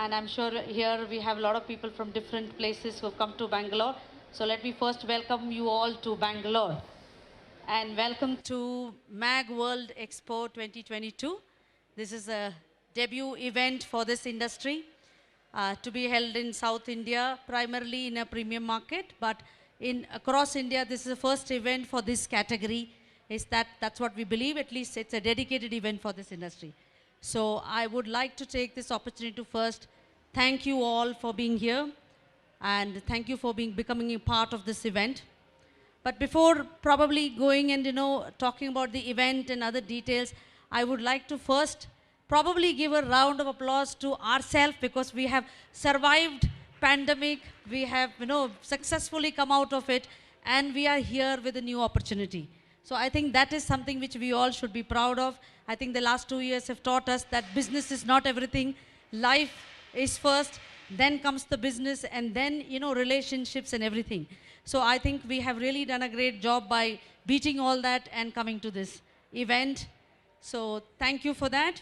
and I'm sure here we have a lot of people from different places who have come to Bangalore. So let me first welcome you all to Bangalore. And welcome to Magworldexpo 2022. This is a debut event for this industry to be held in South India, primarily in a premium market, but across India, this is the first event for this category. That's what we believe, at least it's a dedicated event for this industry. So I would like to take this opportunity to first thank you all for being here, and thank you for becoming a part of this event. But before probably going and talking about the event and other details, I would like to first probably give a round of applause to ourselves, because we have survived pandemic, we have successfully come out of it, and we are here with a new opportunity. So I think that is something which we all should be proud of. I think the last 2 years have taught us that business is not everything. Life is first, then comes the business, and then relationships and everything. So I think we have really done a great job by beating all that and coming to this event. So thank you for that.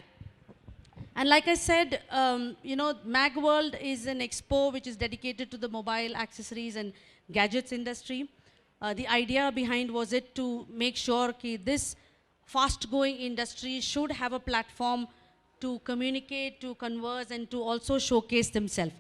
And like I said, Magworld is an expo which is dedicated to the mobile accessories and gadgets industry. The idea behind was it to make sure that this fast-going industry should have a platform to communicate, to converse, and to also showcase themselves.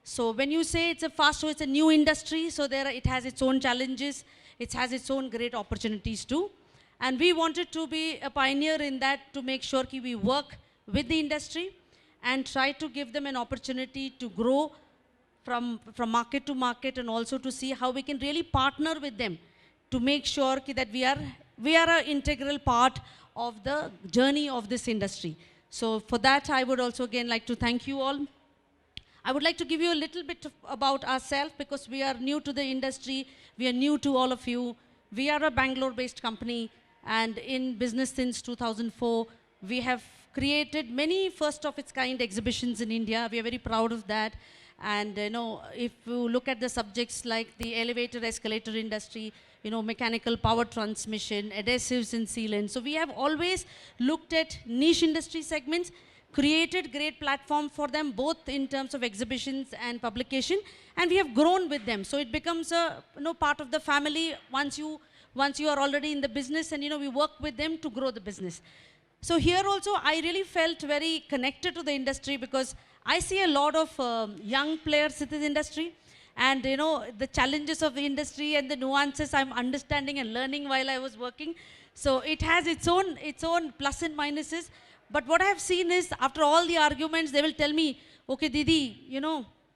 So when you say it's a new industry, so it has its own challenges, it has its own great opportunities too. And we wanted to be a pioneer in that, to make sure that we work with the industry and try to give them an opportunity to grow from market to market, and also to see how we can really partner with them to make sure that we are an integral part of the journey of this industry. So for that, I would also again like to thank you all. I would like to give you a little bit about ourselves, because we are new to the industry, we are new to all of you. We are a Bangalore-based company, and in business since 2004. We have created many first-of-its-kind exhibitions in India. We are very proud of that. And if you look at the subjects like the elevator escalator industry, mechanical power transmission, adhesives and sealants. So we have always looked at niche industry segments, created great platform for them, both in terms of exhibitions and publication, and we have grown with them. So it becomes a part of the family once you are already in the business, and we work with them to grow the business. So here also I really felt very connected to the industry, because I see a lot of young players in this industry, and the challenges of the industry and the nuances I'm understanding and learning while I was working. So it has its own plus and minuses. But what I have seen is, after all the arguments, they will tell me, okay, Didi,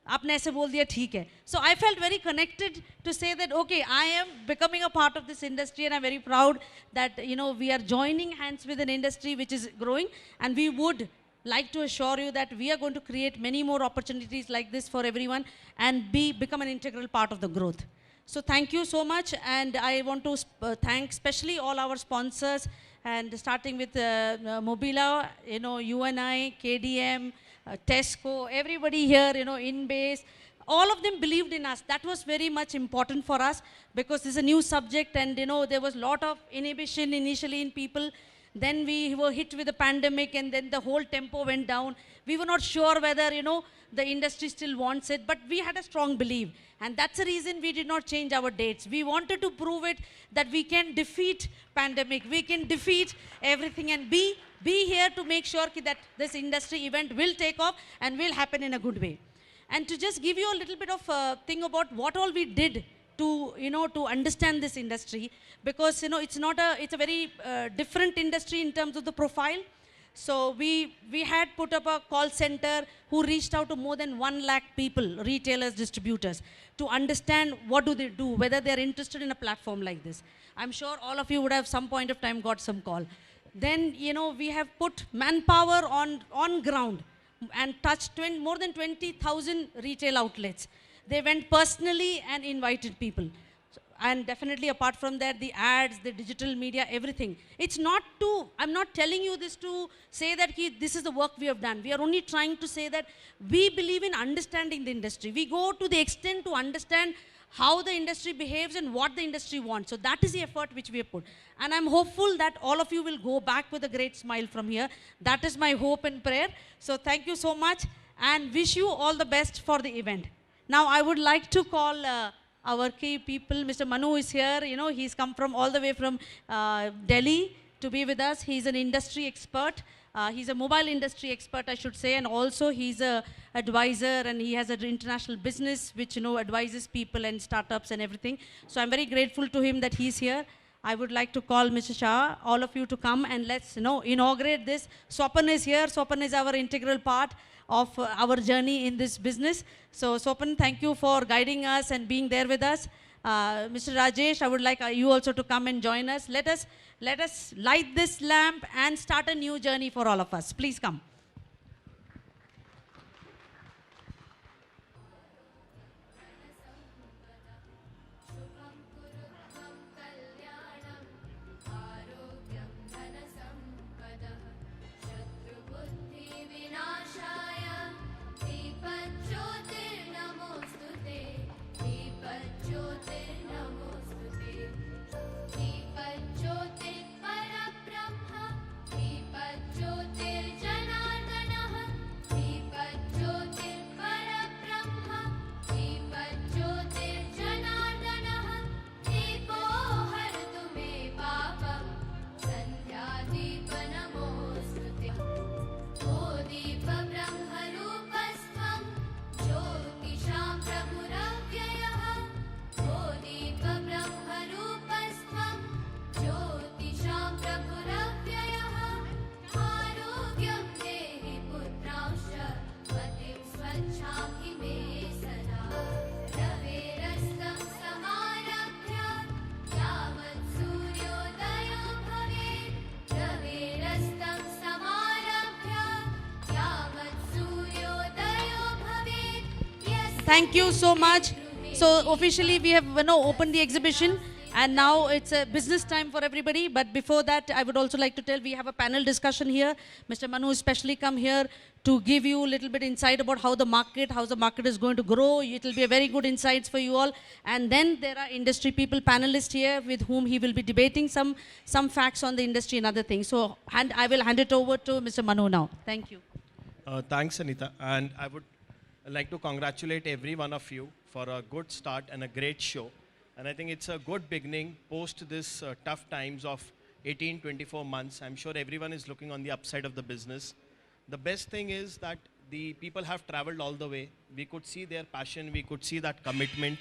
आपने ऐसे बोल दिया ठीक है. So I felt very connected to say that, okay, I am becoming a part of this industry, and I'm very proud that we are joining hands with an industry which is growing, and we would like to assure you that we are going to create many more opportunities like this for everyone, and become an integral part of the growth. So thank you so much, and I want to thank especially all our sponsors, and starting with Mobila, UNI, KDM, Tesco, everybody here, InBase, all of them believed in us. That was very much important for us, because this is a new subject, and there was a lot of inhibition initially in people. Then we were hit with the pandemic, and then the whole tempo went down. We were not sure whether, the industry still wants it, but we had a strong belief. And that's the reason we did not change our dates. We wanted to prove it that we can defeat pandemic, we can defeat everything, and be here to make sure that this industry event will take off and will happen in a good way. And to just give you a little bit of thing about what all we did to, to understand this industry, because, it's a very different industry in terms of the profile. So we had put up a call center who reached out to more than 1 lakh people, retailers, distributors, to understand what do they do, whether they're interested in a platform like this. I'm sure all of you would have some point of time got some call. Then, we have put manpower on ground and touched more than 20,000 retail outlets. They went personally and invited people. And definitely apart from that, the ads, the digital media, everything. I'm not telling you this to say that this is the work we have done. We are only trying to say that we believe in understanding the industry. We go to the extent to understand how the industry behaves and what the industry wants. So that is the effort which we have put. And I'm hopeful that all of you will go back with a great smile from here. That is my hope and prayer. So thank you so much. and wish you all the best for the event. Now, I would like to call our key people. Mr. Manu is here. You know, he's come from all the way from Delhi to be with us. He's an industry expert. He's a mobile industry expert, I should say, and also he's a advisor, and he has an international business which, you know, advises people and startups and everything. So I'm very grateful to him that he's here. I would like to call Mr. Shah, all of you to come and let's, you know, inaugurate this. Swapan is here. Swapan is our integral part of our journey in this business. So Swapan, thank you for guiding us and being there with us. Mr. Rajesh, I would like you also to come and join us. Let us light this lamp and start a new journey for all of us. Please come. Thank you so much. So officially we have, you know, opened the exhibition, and now it's a business time for everybody. But before that, I would also like to tell we have a panel discussion here. Mr. Manu especially come here to give you a little bit insight about how the market is going to grow. It will be a very good insights for you all. And then there are industry people, panelists here with whom he will be debating some facts on the industry and other things. So I will hand it over to Mr. Manu now. Thank you. Thanks, Anita. And I would like to congratulate every one of you for a good start and a great show. And I think it's a good beginning post this tough times of 18-24 months. I'm sure everyone is looking on the upside of the business. The best thing is that the people have traveled all the way. We could see their passion. We could see that commitment.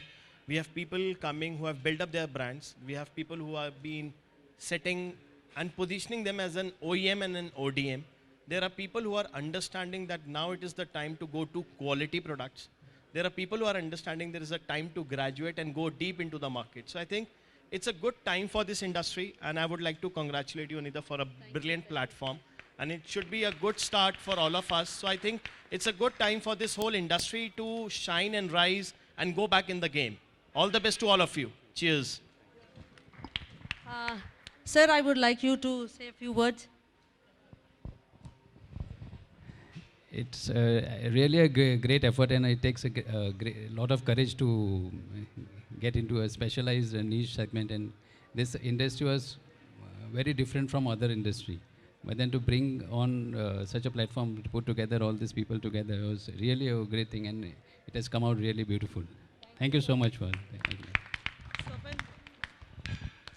We have people coming who have built up their brands. We have people who have been setting and positioning them as an OEM and an ODM. There are people who are understanding that now it is the time to go to quality products. There are people who are understanding there is a time to graduate and go deep into the market. So I think it's a good time for this industry, and I would like to congratulate you, Anita, for a brilliant platform. And it should be a good start for all of us. So I think it's a good time for this whole industry to shine and rise and go back in the game. All the best to all of you. Cheers. Sir, I would like you to say a few words. It's really a great effort, and it takes a lot of courage to get into a specialized niche segment. And this industry was very different from other industry. But then to bring on such a platform, to put together all these people together, was really a great thing, and it has come out really beautiful. Thank you so much for that.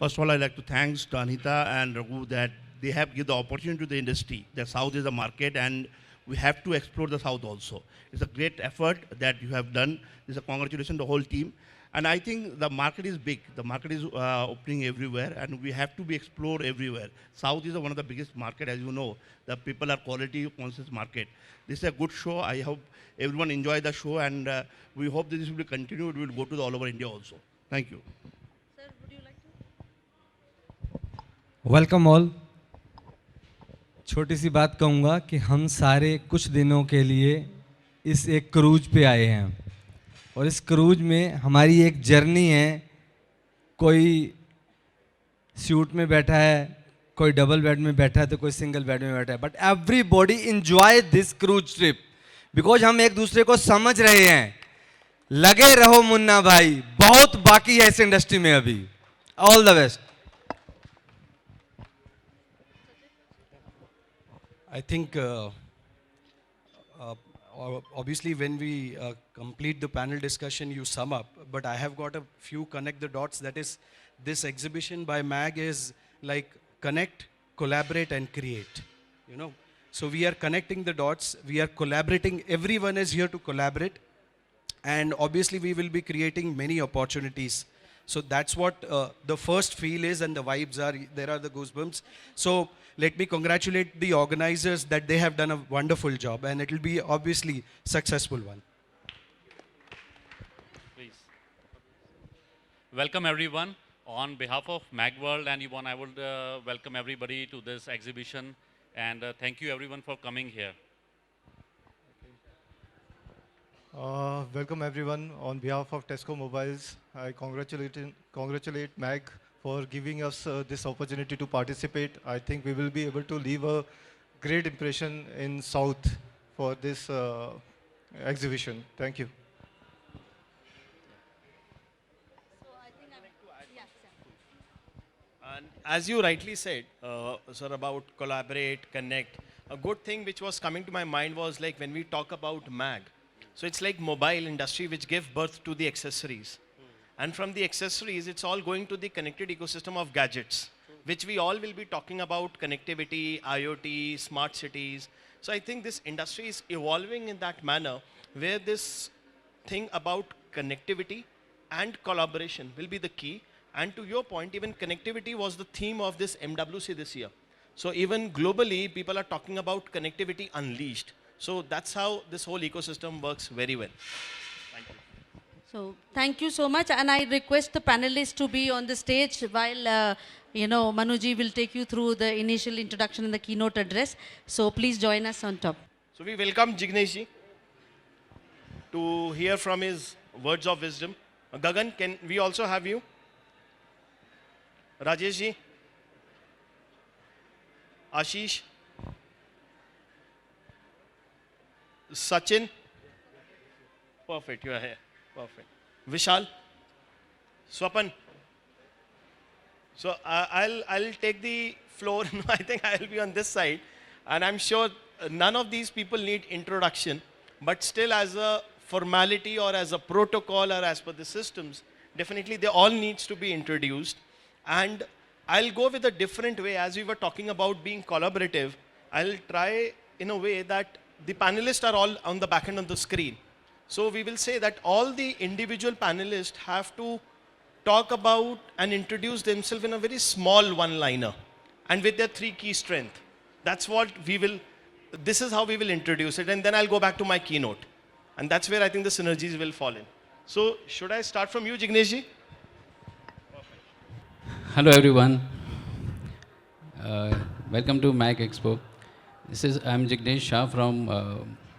First of all, I'd like to thank Anita and Raghu that they have given the opportunity to the industry. The South is a market, and we have to explore the South also. It's a great effort that you have done. It's a congratulations to the whole team. And I think the market is big. The market is opening everywhere, and we have to be explored everywhere. South is one of the biggest market, as you know. The people are quality conscious market. This is a good show. I hope everyone enjoy the show, and we hope that this will be continued. We will go to all over India also. Thank you. Sir, would you like to? Welcome all. छोटी सी बात कहूँगा कि हम सारे कुछ दिनों के लिए इस एक क्रूज पे आए हैं, और इस क्रूज में हमारी एक जर्नी है। कोई सूट में बैठा है, कोई डबल बेड में बैठा है, तो कोई सिंगल बेड में बैठा है, but everybody enjoy this cruise trip because हम एक दूसरे को समझ रहे हैं। लगे रहो मुन्ना भाई, बहुत बाकी है इस इंडस्ट्री में अभी। All the best. I think obviously when we complete the panel discussion, you sum up, but I have got a few connect the dots. That is, this exhibition by MAG is like connect, collaborate and create, you know. So we are connecting the dots, we are collaborating, everyone is here to collaborate, and obviously we will be creating many opportunities. So that's what the first feel is, and the vibes are, there are the goosebumps. So let me congratulate the organizers that they have done a wonderful job, and it will be obviously successful one. Please. Welcome everyone. On behalf of Magworld and Yvonne, I would welcome everybody to this exhibition, and thank you everyone for coming here. Welcome everyone. On behalf of Tesco Mobiles, I congratulate MAG for giving us this opportunity to participate. I think we will be able to leave a great impression in South for this exhibition. Thank you. And as you rightly said, sir, about collaborate, connect, a good thing which was coming to my mind was like when we talk about MAG. So it's like mobile industry which gave birth to the accessories. And from the accessories, it's all going to the connected ecosystem of gadgets, which we all will be talking about connectivity, IoT, smart cities. So I think this industry is evolving in that manner where this thing about connectivity and collaboration will be the key. And to your point, even connectivity was the theme of this MWC this year. So even globally, people are talking about connectivity unleashed. So that's how this whole ecosystem works very well. Thank you. So thank you so much, and I request the panelists to be on the stage while Manuji will take you through the initial introduction and the keynote address. So please join us on top. So we welcome Jignesh to hear from his words of wisdom. Gagan, can we also have you? Rajesh ji, Ashish, Sachin. Perfect, you are here. Perfect. Vishal, Swapan. So I'll take the floor. I think I'll be on this side, and I'm sure none of these people need introduction, but still as a formality or as a protocol or as per the systems, definitely they all needs to be introduced. And I'll go with a different way. As we were talking about being collaborative, I'll try in a way that the panelists are all on the back end of the screen. So we will say that all the individual panelists have to talk about and introduce themselves in a very small one-liner and with their three key strengths. That's what we will, this is how we will introduce it, and then I'll go back to my keynote. And that's where I think the synergies will fall in. So should I start from you, Jignesh ji? Hello everyone. Welcome to MAG Expo. I'm Jignesh Shah from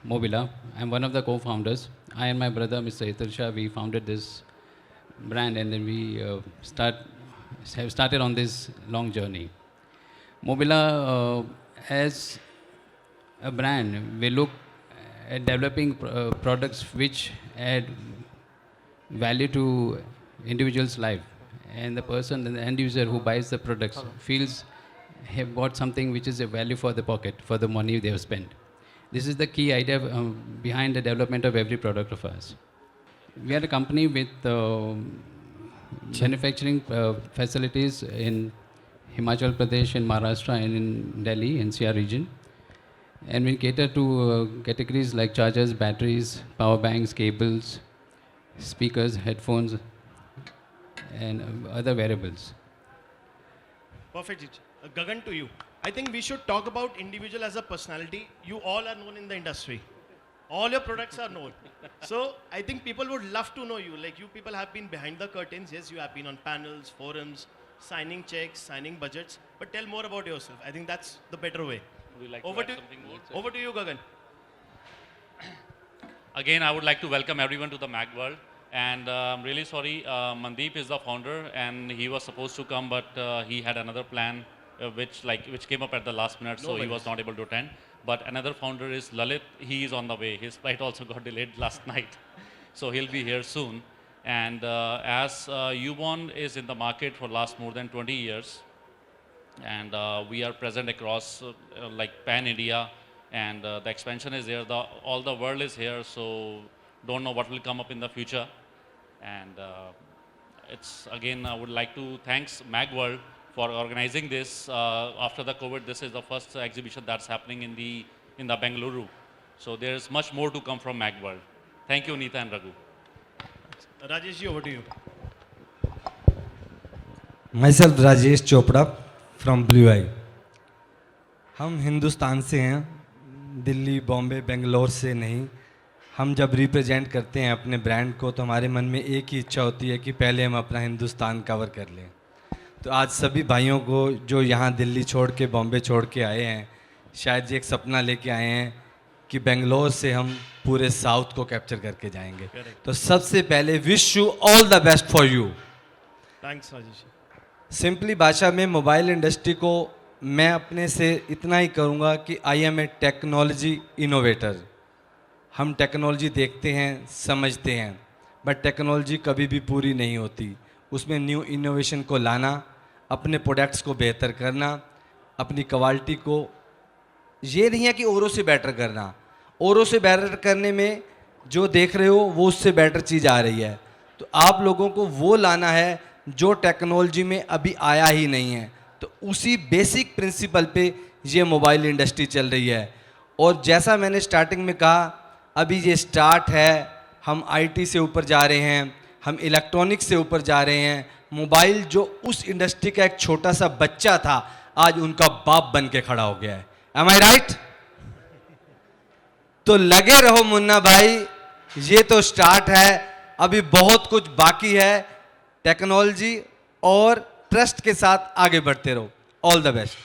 Mobila. I'm one of the co-founders. I and my brother, Mr. Hital Shah, we founded this brand, and then we have started on this long journey. Mobila, as a brand, we look at developing products which add value to individual's life, and the person, the end user who buys the products feels have got something which is a value for the pocket, for the money they have spent. This is the key idea behind the development of every product of ours. We are a company with manufacturing facilities in Himachal Pradesh, in Maharashtra, and in Delhi, NCR region. And we cater to categories like chargers, batteries, power banks, cables, speakers, headphones, and other wearables. Perfect. Gagan, to you. I think we should talk about individual as a personality. You all are known in the industry. All your products are known. So I think people would love to know you. Like, you people have been behind the curtains. Yes, you have been on panels, forums, signing checks, signing budgets. But tell more about yourself. I think that's the better way. Would you like Over to add to, something more? over to you, Gagan. Again, I would like to welcome everyone to the Magworld. And I'm really sorry, Mandeep is the founder, and he was supposed to come, but he had another plan which came up at the last minute, so he was not able to attend. But another founder is Lalit. He is on the way. His flight also got delayed last night, so he'll be here soon. And as Ubon is in the market for last more than 20 years, and we are present across like pan India and the expansion is there. All the world is here, so don't know what will come up in the future. And it's again, I would like to thanks Magworld for organizing this. After the COVID, this is the first exhibition that's happening in the Bengaluru. So there's much more to come from Magworld. Thank you, Neeta and Raghu. Rajesh ji, over to you. Myself Rajesh Chopra from Blue Eye. हम हिंदुस्तान से हैं, दिल्ली, बॉम्बे, बेंगलोर से नहीं. हम जब represent करते हैं अपने ब्रांड को तो हमारे मन में एक ही इच्छा होती है कि पहले हम अपना हिंदुस्तान कवर कर लें. तो आज सभी भाइयों को जो यहाँ दिल्ली छोड़ के, बॉम्बे छोड़ के आए हैं, शायद ये एक सपना लेके आए हैं कि बेंगलोर से हम पूरे साउथ को कैप्चर करके जाएंगे. तो सबसे पहले wish you all the best for you. Thanks Rajesh. Simply भाषा में मोबाइल इंडस्ट्री को मैं अपने से इतना ही करूँगा कि I am a technology innovator. हम टेक्नोलॉजी देखते हैं, समझते हैं, बट टेक्नोलॉजी कभी भी पूरी नहीं होती. उसमें न्यू इनोवेशन को लाना, अपने प्रोडक्ट्स को बेहतर करना, अपनी क्वालिटी को, ये नहीं है कि औरों से बेटर करना. औरों से बेटर करने में जो देख रहे हो वो उससे बेटर चीज़ आ रही है. तो आप लोगों को वो लाना है जो टेक्नोलॉजी में अभी आया ही नहीं है. तो उसी बेसिक प्रिंसिपल पे ये मोबाइल इंडस्ट्री चल रही है. और जैसा मैंने स्टार्टिंग में कहा, अभी ये स्टार्ट है. हम आईटी से ऊपर जा रहे हैं, हम इलेक्ट्रॉनिक्स से ऊपर जा रहे हैं. मोबाइल जो उस इंडस्ट्री का एक छोटा सा बच्चा था, आज उनका बाप बन के खड़ा हो गया है. M I right? तो लगे रहो मुन्ना भाई, ये तो स्टार्ट है, अभी बहुत कुछ बाकी है. टेक्नोलॉजी और ट्रस्ट के साथ आगे बढ़ते रहो. All the best.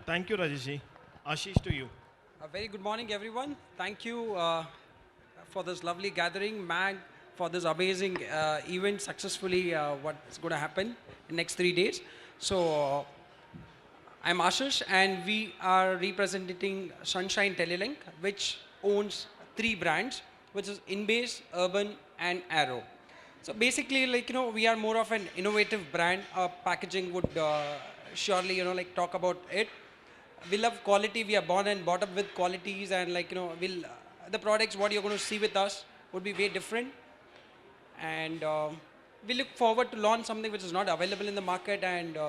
Thank you, Rajesh ji. Ashish, to you. A very good morning, everyone. Thank you for this lovely gathering, Mag, for this amazing event successfully. What's going to happen in next 3 days? So, I'm Ashish, and we are representing Sunshine Telelink, which owns 3 brands, which is Inbase, Urban, and Arrow. So basically, like, we are more of an innovative brand. Our packaging would surely, talk about it. We love quality. We are born and brought up with qualities, and the products what you're going to see with us would be way different. And we look forward to launch something which is not available in the market, and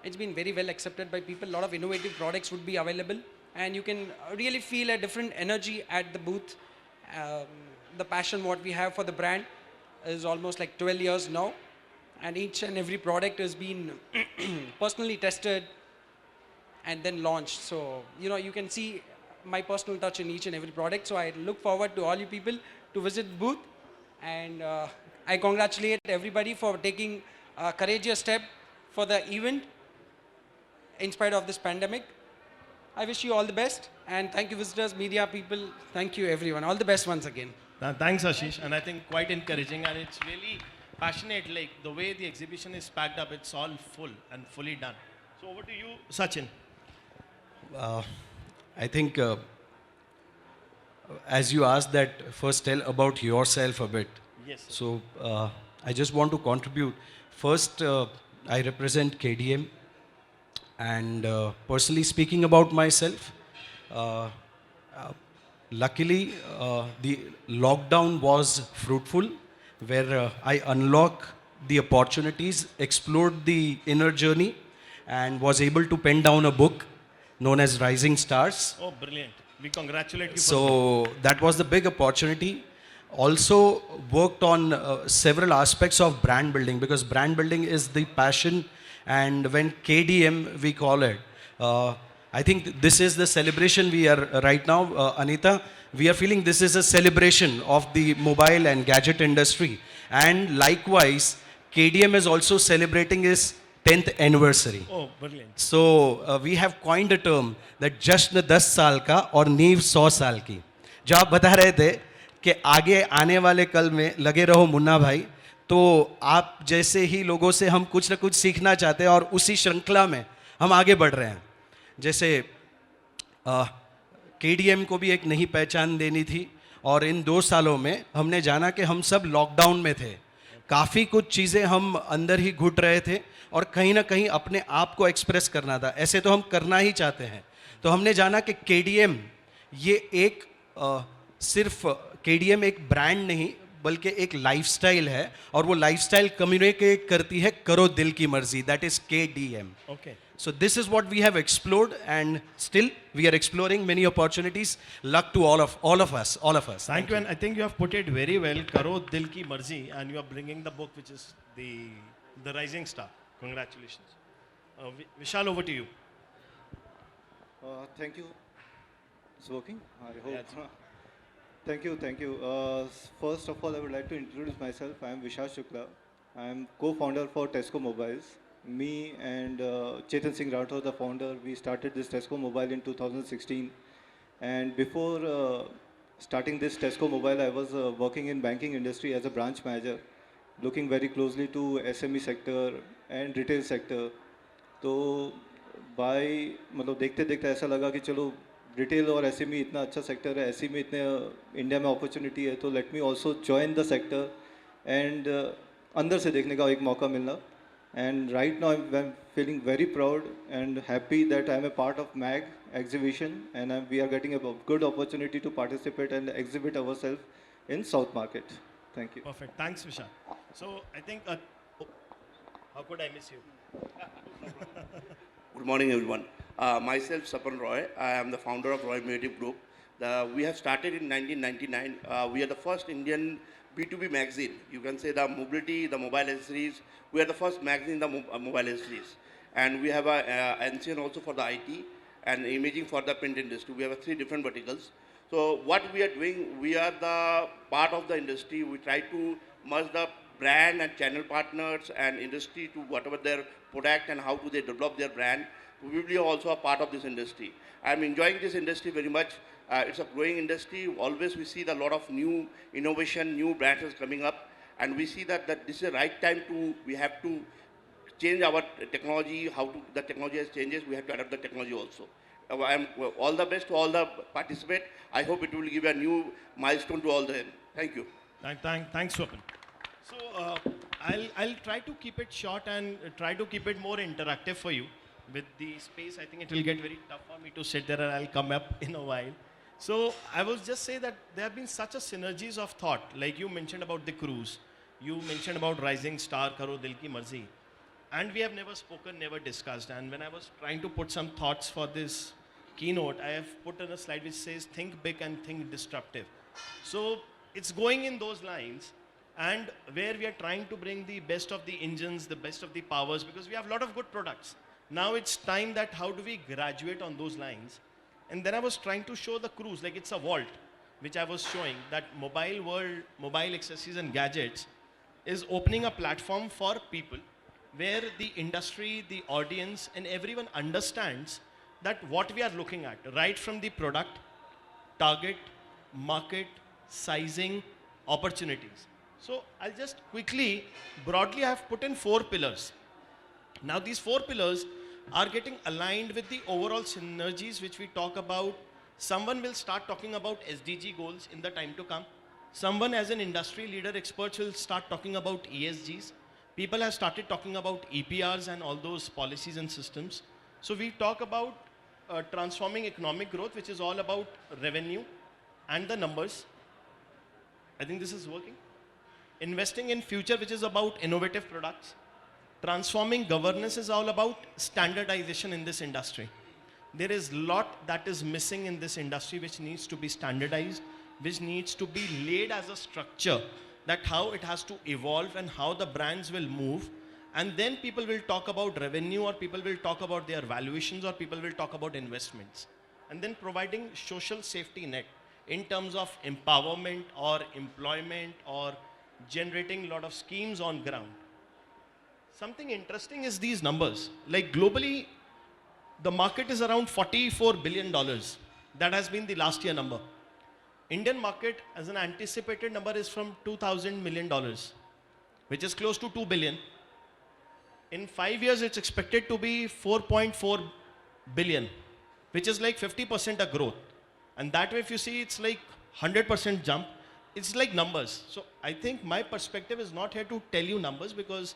it's been very well accepted by people. A lot of innovative products would be available, and you can really feel a different energy at the booth. The passion what we have for the brand is almost like 12 years now, and each and every product has been personally tested and then launched. So, you can see my personal touch in each and every product. So I look forward to all you people to visit the booth, and I congratulate everybody for taking a courageous step for the event in spite of this pandemic. I wish you all the best, and thank you visitors, media people, thank you everyone. All the best once again. Thanks, Ashish. And I think quite encouraging, and it's really passionate. Like the way the exhibition is packed up, it's all full and fully done. So over to you, Sachin. I think as you asked that, first tell about yourself a bit. Yes. So I just want to contribute. First, I represent KDM, and personally speaking about myself, luckily the lockdown was fruitful, where I unlocked the opportunities, explored the inner journey, and was able to pen down a book known as Rising Stars. Oh, brilliant. We congratulate you. So that was the big opportunity. Also worked on several aspects of brand building, because brand building is the passion, and when KDM we call it, I think this is the celebration we are right now, Anita, we are feeling this is a celebration of the mobile and gadget industry, and likewise KDM is also celebrating its 10th anniversary. Oh, brilliant. So we have coined a term that जश्न 10 साल का और नींव 100 साल की. जो आप बता रहे थे कि आगे आने वाले कल में लगे रहो मुन्ना भाई, तो आप जैसे ही लोगों से हम कुछ ना कुछ सीखना चाहते हैं, और उसी श्रृंखला में हम आगे बढ़ रहे हैं. जैसे KDM को भी एक नई पहचान देनी थी, और इन 2 सालों में हमने जाना कि हम सब लॉकडाउन में थे, काफ़ी कुछ चीज़ें हम अंदर ही घुट रहे थे, और कहीं ना कहीं अपने आप को एक्सप्रेस करना था. ऐसे तो हम करना ही चाहते हैं. तो हमने जाना कि KDM ये एक सिर्फ KDM एक ब्रांड नहीं बल्कि एक लाइफस्टाइल है, और वो लाइफस्टाइल कम्युनिकेट करती है करो दिल की मर्जी, that is KDM. Okay. So this is what we have explored, and still we are exploring many opportunities. Luck to all of us. Thank you, and I think you have put it very well. Karo Dil Ki Marzi, and you are bringing the book, which is the Rising Star. Congratulations. Vishal, over to you. Thank you. It's working? I hope. Thank you. First of all, I would like to introduce myself. I am Vishal Shukla. I am co-founder for Tesco Mobiles. Me and Chetan Singh Rathore, the founder, we started this Tesco Mobile in 2016. And before starting this Tesco Mobile, I was working in banking industry as a branch manager, looking very closely to SME sector and retail sector. तो मतलब देखते देखते ऐसा लगा कि चलो retail और SME इतना अच्छा सेक्टर है, SME इतने इंडिया में अपॉर्चुनिटी है, तो let me also join the sector and अंदर से देखने का एक मौका मिलना. And right now I'm feeling very proud and happy that I'm a part of MAG exhibition, and we are getting a good opportunity to participate and exhibit ourselves in South Market. Thank you. Perfect. Thanks, Vishal. So I think, how could I miss you? Good morning, everyone. Myself, Sapan Roy. I am the founder of Roy Media Group. We have started in 1999. We are the first Indian B2B magazine. You can say the mobility, the mobile accessories. We are the first magazine in the mobile accessories. And we have a NCN also for the IT and imaging for the print industry. We have 3 different verticals. So what we are doing, we are the part of the industry. We try to merge the brand and channel partners and industry to whatever their product and how do they develop their brand. We will be also a part of this industry. I am enjoying this industry very much. It's a growing industry. Always we see a lot of new innovation, new brands is coming up, and we see that this is the right time we have to change our technology. The technology has changes, we have to adapt the technology also. I am all the best to all the participate. I hope it will give a new milestone to all them. Thank you. Thanks, Swapan. So I'll try to keep it short and try to keep it more interactive for you. With the space, I think it will get very tough for me to sit there, and I'll come up in a while. So I will just say that there have been such a synergies of thought. Like you mentioned about the cruise, you mentioned about Rising Star, Karo Dil Ki Marzi, and we have never spoken, never discussed. And when I was trying to put some thoughts for this keynote, I have put in a slide which says think big and think disruptive. So it's going in those lines, and where we are trying to bring the best of the engines, the best of the powers, because we have a lot of good products. Now it's time that how do we graduate on those lines. And then I was trying to show the cruise, like it's a vault, which I was showing that mobile world, mobile accessories and gadgets is opening a platform for people where the industry, the audience and everyone understands that what we are looking at, right from the product, target, market, sizing, opportunities. So I'll just quickly, broadly I have put in 4 pillars. Now these 4 pillars are getting aligned with the overall synergies which we talk about. Someone will start talking about SDG goals in the time to come. Someone as an industry leader, experts will start talking about ESGs. People have started talking about EPRs and all those policies and systems. So we talk about transforming economic growth, which is all about revenue and the numbers. I think this is working. Investing in future, which is about innovative products. Transforming governance is all about standardization in this industry. There is a lot that is missing in this industry which needs to be standardized, which needs to be laid as a structure, that how it has to evolve and how the brands will move. And then people will talk about revenue, or people will talk about their valuations, or people will talk about investments. And then providing social safety net in terms of empowerment or employment or generating a lot of schemes on ground. Something interesting is these numbers. Like globally, the market is around $44 billion. That has been the last year number. Indian market as an anticipated number is from $2,000 million, which is close to 2 billion. In 5 years, it's expected to be 4.4 billion, which is like 50% a growth. And that way, if you see, it's like 100% jump. It's like numbers. So I think my perspective is not here to tell you numbers, because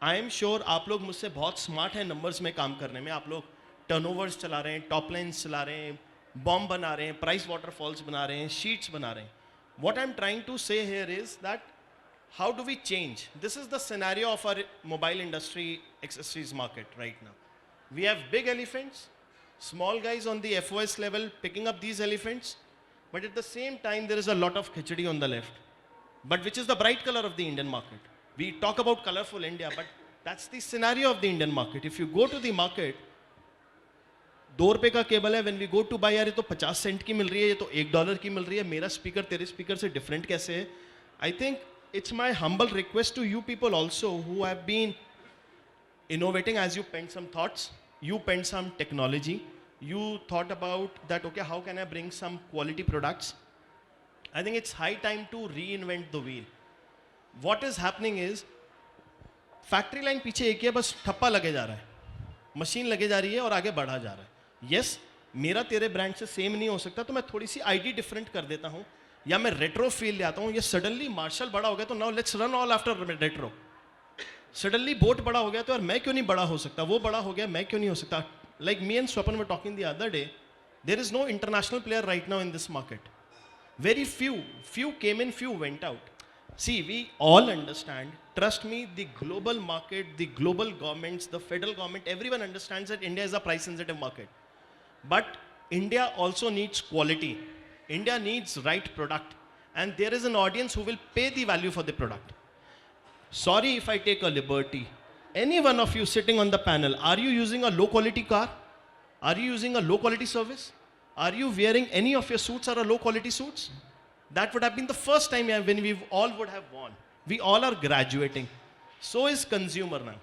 I am sure आप लोग मुझसे बहुत smart हैं numbers में काम करने में. आप लोग turnovers चला रहे हैं, top lines चला रहे हैं, बॉम्ब बना रहे हैं, प्राइस वाटरफॉल्स बना रहे हैं, शीट्स बना रहे हैं. What I'm trying to say here is that how do we change? This is the scenario of our mobile industry accessories market right now. We have big elephants, small guys on the FOS level picking up these elephants, but at the same time there is a lot of khichdi on the left. But which is the bright color of the Indian market? We talk about colorful India, but that's the scenario of the Indian market. If you go to the market, ₹2 का cable है, when we go to buy यार ये तो 50 Saint की मिल रही है, ये तो $1 की मिल रही है, मेरा स्पीकर तेरे स्पीकर से डिफरेंट कैसे है? I think it's my humble request to you people also who have been innovating as you penned some thoughts, you penned some technology, you thought about that, okay, how can I bring some quality products? I think it's high time to reinvent the wheel. What is happening is, factory line पीछे एक ही है, बस ठप्पा लगे जा रहा है, machine लगे जा रही है और आगे बढ़ा जा रहा है. यस, मेरा तेरे ब्रांड से सेम नहीं हो सकता, तो मैं थोड़ी सी आईडी डिफरेंट कर देता हूँ, या मैं रेट्रो फील ले आता हूँ. ये सडनली मार्शल बड़ा हो गया तो now let's run all after retro. Suddenly boat बड़ा हो गया तो यार मैं क्यों नहीं बड़ा हो सकता, वो बड़ा हो गया मैं क्यों नहीं हो सकता. Like me and Swapan were talking the other day, there is no international player right now in this market. Very few came in, few went out. See, we all understand, trust me, the global market, the global governments, the federal government, everyone understands that India is a price sensitive market. But India also needs quality. India needs right product. And there is an audience who will pay the value for the product. Sorry if I take a liberty. Any one of you sitting on the panel, are you using a low quality car? Are you using a low quality service? Are you wearing any of your suits are a low quality suits? That would have been the first time when we all would have worn. We all are graduating. So is consumer now.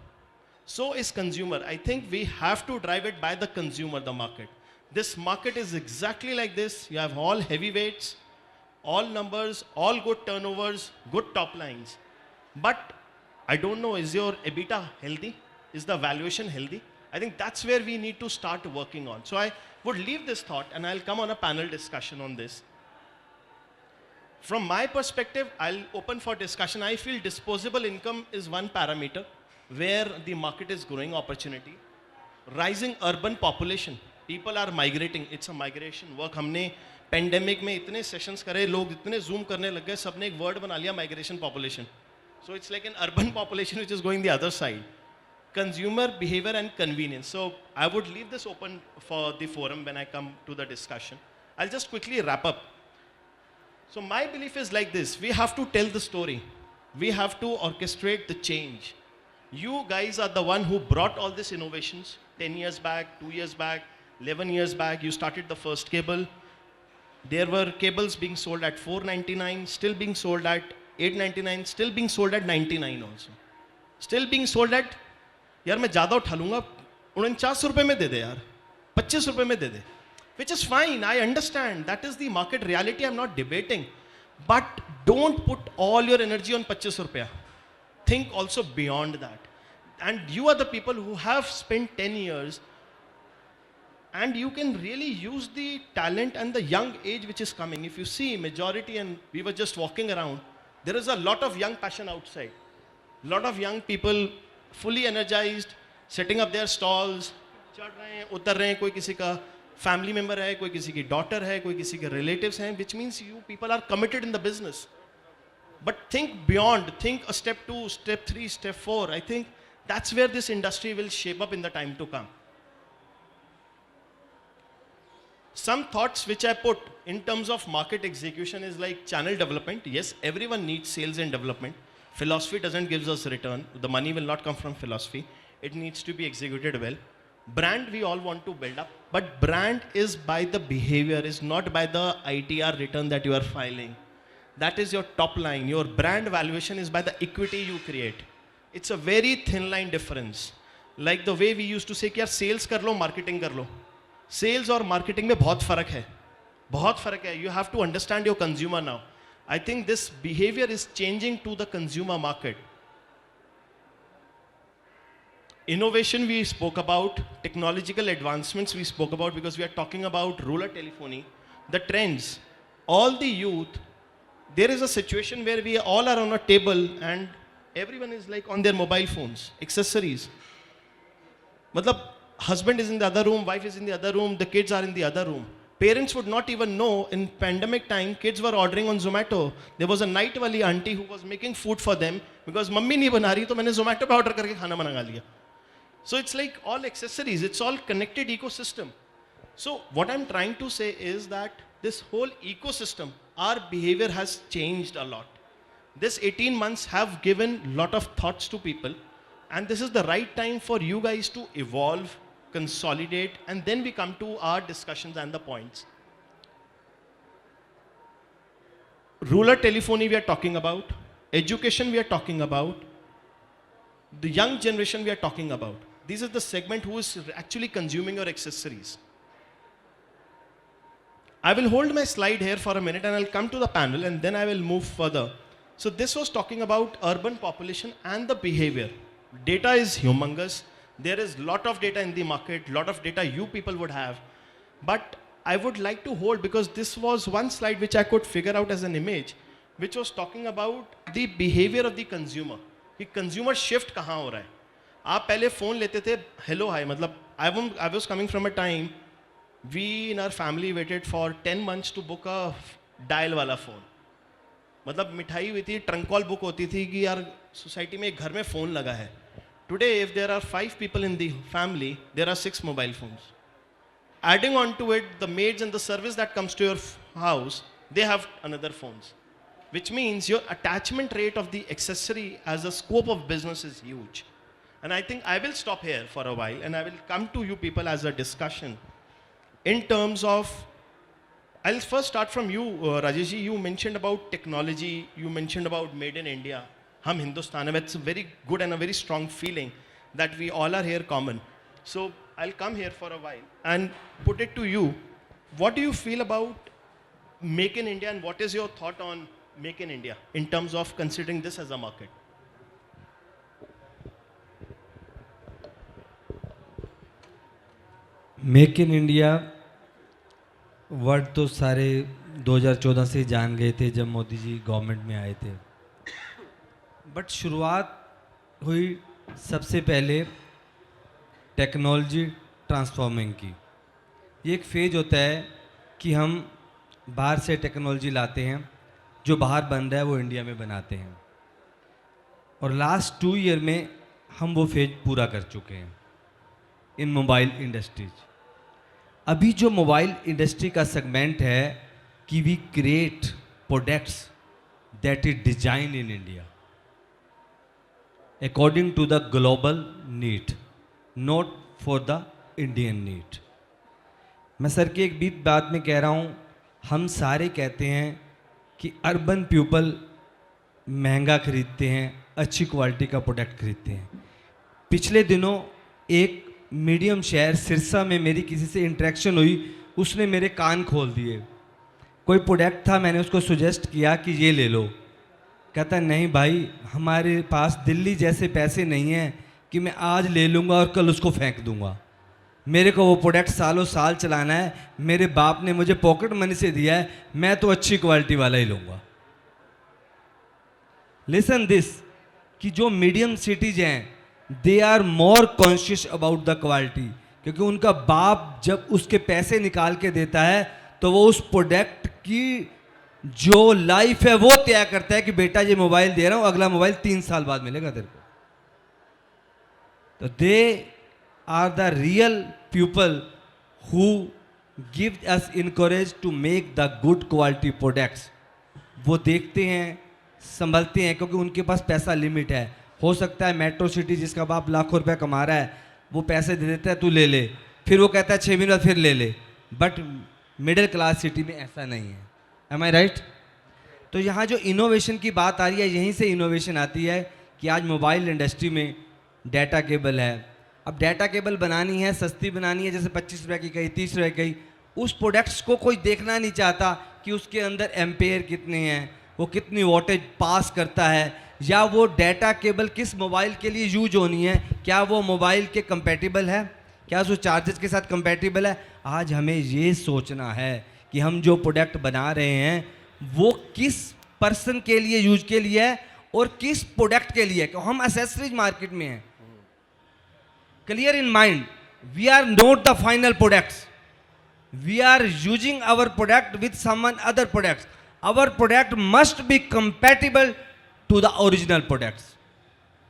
So is consumer. I think we have to drive it by the consumer, the market. This market is exactly like this. You have all heavyweights, all numbers, all good turnovers, good top lines. But I don't know, is your EBITDA healthy? Is the valuation healthy? I think that's where we need to start working on. So I would leave this thought and I'll come on a panel discussion on this. From my perspective, I'll open for discussion. I feel disposable income is one parameter where the market is growing opportunity. Rising urban population. People are migrating. It's a migration work. हमने pandemic में इतने sessions करे, लोग इतने zoom करने लग गए, सबने एक word बना लिया migration population. So it's like an urban population which is going the other side. Consumer behavior and convenience. So I would leave this open for the forum when I come to the discussion. I'll just quickly wrap up. So my belief is like this. We have to tell the story. We have to orchestrate the change. You guys are the one who brought all these innovations 10 years back, 2 years back, 11 years back. You started the first cable. There were cables being sold at $4.99, still being sold at $8.99, still being sold at $99 also. Still being sold at, यार मैं ज़्यादा उठा लूँगा, 49 रुपए में दे दे यार, 25 रुपए में दे दे. Which is fine, I understand. That is the market reality, I'm not debating. But don't put all your energy on 25 rupeya. Think also beyond that. And you are the people who have spent 10 years and you can really use the talent and the young age which is coming. If you see majority, and we were just walking around, there is a lot of young passion outside. A lot of young people fully energized, setting up their stalls, चढ़ रहे हैं, उतर रहे हैं, कोई किसी का family member है, कोई किसी की daughter है, कोई किसी के relatives हैं, which means you people are committed in the business. But think beyond, think a step 2, step 3, step 4. I think that's where this industry will shape up in the time to come. Some thoughts which I put in terms of market execution is like channel development. Yes, everyone needs sales and development. Philosophy doesn't give us return. The money will not come from philosophy. It needs to be executed well. Brand we all want to build up, but brand is by the behavior, is not by the ITR return that you are filing. That is your top line. Your brand valuation is by the equity you create. It's a very thin line difference. Like the way we used to say कि यार sales कर लो, marketing कर लो. Sales और marketing में बहुत फ़र्क है. बहुत फ़र्क है. You have to understand your consumer now. I think this behavior is changing to the consumer market. Innovation we spoke about, technological advancements we spoke about, because we are talking about rural telephony, the trends. All the youth, there is a situation where we all are on a table and everyone is like on their mobile phones, accessories. मतलब husband is in the other room, wife is in the other room, the kids are in the other room. parents would not even know in pandemic time, kids were ordering on Zomato. There was a night wali auntie who was making food for them because mummy nahi bana rahi, to maine Zomato pe order karke khana manga liya. So it's like all accessories, it's all connected ecosystem. So what I'm trying to say is that this whole ecosystem, our behavior has changed a lot. This 18 months have given a lot of thoughts to people, and this is the right time for you guys to evolve, consolidate, and then we come to our discussions and the points. Rural telephony we are talking about, education we are talking about, the young generation we are talking about. This is the segment who is actually consuming your accessories. I will hold my slide here for a minute and I'll come to the panel and then I will move further. So this was talking about urban population and the behavior. Data is humongous. There is lot of data in the market, lot of data you people would have. But I would like to hold, because this was one slide which I could figure out as an image, which was talking about the behavior of the consumer. कि consumer shift कहाँ हो रहा है? आप पहले phone लेते थे, hello hi, मतलब I was coming from a time, we in our family waited for 10 months to book a dial वाला phone. मतलब मिठाई हुई थी, ट्रंक कॉल बुक होती थी कि यार सोसाइटी में एक घर में फ़ोन लगा है. Today, if there are 5 people in the family, there are 6 mobile phones. Adding on to it, the maids and the service that comes to your house, they have another phones. Which means your attachment rate of the accessory as a scope of business is huge. And I think I will stop here for a while and I will come to you people as a discussion. In terms of, I'll first start from you, Rajesh ji. You mentioned about technology, you mentioned about made in India. Hum Hindustan, and it's a very good and a very strong feeling that we all are here common. So I'll come here for a while and put it to you. What do you feel about Make in India and what is your thought on Make in India in terms of considering this as a market? Make in India word तो सारे 2014 से जान गए थे जब Modi ji government में आए थे, बट शुरुआत हुई सबसे पहले टेक्नोलॉजी ट्रांसफॉर्मिंग की. ये एक फेज होता है कि हम बाहर से टेक्नोलॉजी लाते हैं, जो बाहर बन रहा है वो इंडिया में बनाते हैं, और लास्ट 2 ईयर में हम वो फेज पूरा कर चुके हैं इन मोबाइल इंडस्ट्रीज. अभी जो मोबाइल इंडस्ट्री का सेगमेंट है कि we create products that is design in India according to the global need, not for the Indian need. मैं सर की एक बीत बात में कह रहा हूँ, हम सारे कहते हैं कि अर्बन पीपल महंगा खरीदते हैं, अच्छी क्वालिटी का प्रोडक्ट खरीदते हैं. पिछले दिनों एक मीडियम शहर सिरसा में मेरी किसी से इंटरेक्शन हुई, उसने मेरे कान खोल दिए. कोई प्रोडक्ट था, मैंने उसको सुजेस्ट किया कि ये ले लो. कहता नहीं भाई, हमारे पास दिल्ली जैसे पैसे नहीं हैं कि मैं आज ले लूँगा और कल उसको फेंक दूँगा. मेरे को वो प्रोडक्ट सालों साल चलाना है, मेरे बाप ने मुझे पॉकेट मनी से दिया है, मैं तो अच्छी क्वालिटी वाला ही लूँगा. लिसन दिस, कि जो मीडियम सिटीज हैं they are more conscious about the quality, क्योंकि उनका बाप जब उसके पैसे निकाल के देता है तो वो उस प्रोडक्ट की जो लाइफ है वो तय करता है कि बेटा ये मोबाइल दे रहा हूं, अगला मोबाइल 3 साल बाद मिलेगा तेरे को. तो they are the real people who give us encourage to make the good quality products. वो देखते हैं, संभलते हैं, क्योंकि उनके पास पैसा लिमिट है. हो सकता है मेट्रो सिटी जिसका बाप लाखों रुपया कमा रहा है वो पैसे दे देता है, तू ले ले, फिर वो कहता है 6 महीने बाद फिर ले ले. बट मिडिल क्लास सिटी में ऐसा नहीं है. M I right? तो यहाँ जो इनोवेशन की बात आ रही है, यहीं से इनोवेशन आती है कि आज मोबाइल इंडस्ट्री में डाटा केबल है. अब डाटा केबल बनानी है, सस्ती बनानी है, जैसे 25 रुपये की कही, 30 रुपये की, उस प्रोडक्ट्स को कोई देखना नहीं चाहता कि उसके अंदर एम्पेयर कितने हैं, वो कितनी वोल्टेज पास करता है, या वो डाटा केबल किस मोबाइल के लिए यूज होनी है, क्या वो मोबाइल के कंपैटिबल है, क्या उस चार्जेस के साथ कंपैटिबल है. आज हमें ये सोचना है कि हम जो प्रोडक्ट बना रहे हैं वो किस पर्सन के लिए यूज के लिए है और किस प्रोडक्ट के लिए. हम एसेसरीज मार्केट में हैं. Clear in mind, we are not the final products, we are using our product with someone other products. Our product must be compatible to the original products.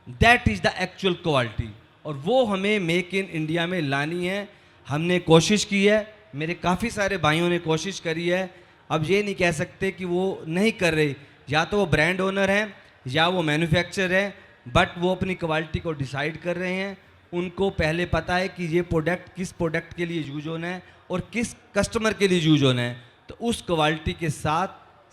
That is the actual quality, और वो हमें make in India में लानी है. हमने कोशिश की है, मेरे काफ़ी सारे भाइयों ने कोशिश करी है. अब ये नहीं कह सकते कि वो नहीं कर रहे, या तो वो ब्रांड ओनर हैं या वो मैन्युफैक्चरर हैं, बट वो अपनी क्वालिटी को डिसाइड कर रहे हैं. उनको पहले पता है कि ये प्रोडक्ट किस प्रोडक्ट के लिए यूज होना है और किस कस्टमर के लिए यूज होना है, तो उस क्वालिटी के साथ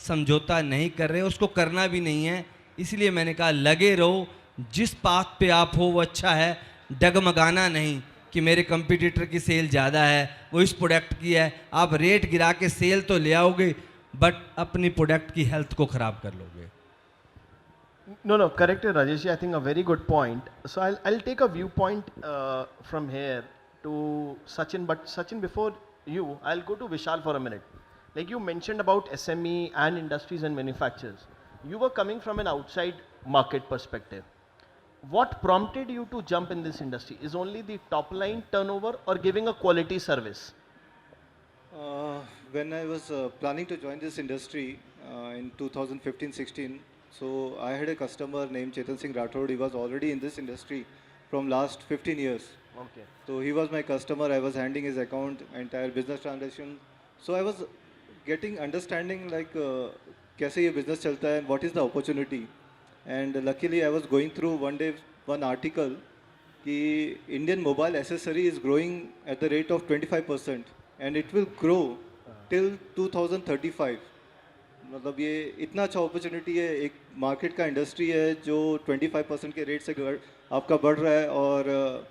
समझौता नहीं कर रहे, उसको करना भी नहीं है. इसलिए मैंने कहा लगे रहो, जिस पाथ पे आप हो वो अच्छा है. डगमगाना नहीं कि मेरे कंपटीटर की सेल ज़्यादा है, वो इस प्रोडक्ट की है. आप रेट गिरा के सेल तो ले आओगे, बट अपनी प्रोडक्ट की हेल्थ को ख़राब कर लोगे. No, correct, Rajesh. I think a very good point. So I'll take a viewpoint from here to Sachin. But Sachin, before you, I'll go to Vishal for a minute. Like you mentioned about SME and industries and manufacturers. You were coming from an outside market perspective. What prompted you to jump in this industry? Is only the top line turnover or giving a quality service? When I was planning to join this industry in 2015-16, so I had a customer named Chetan Singh Rathod. He was already in this industry from last 15 years. Okay. So he was my customer. I was handling his account, entire business transaction. So I was getting understanding like कैसे ये business चलता है and what is the opportunity. And luckily I was going through one day one article कि Indian mobile accessory is growing at the rate of 25% and it will grow till 2035. मतलब ये इतना अच्छा opportunity है, एक market का industry है जो 25% के रेट से आपका बढ़ रहा है. और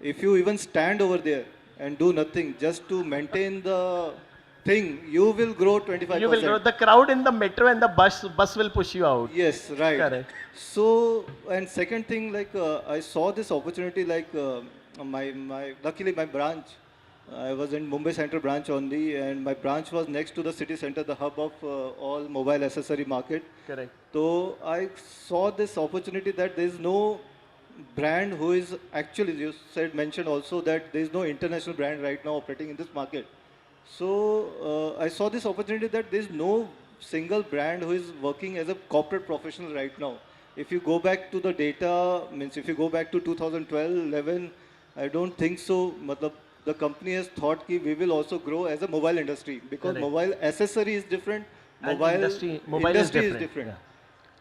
if you even stand over there and do nothing just to maintain the thing, you will grow 25%. You will grow. The crowd in the metro and the bus will push you out. Yes, right. Correct. So, and second thing, like I saw this opportunity, like luckily my branch, I was in Mumbai Central branch only, and my branch was next to the city center, the hub of all mobile accessory market. Correct. So I saw this opportunity that there is no brand who is actually, you mentioned also that there is no international brand right now operating in this market. So I saw this opportunity that there is no single brand who is working as a corporate professional right now. If you go back to the data, means if you go back to 2012, 11, I don't think so. Matlab, the company has thought that we will also grow as a mobile industry because Correct. mobile accessory is different, And mobile industry is different. Yeah.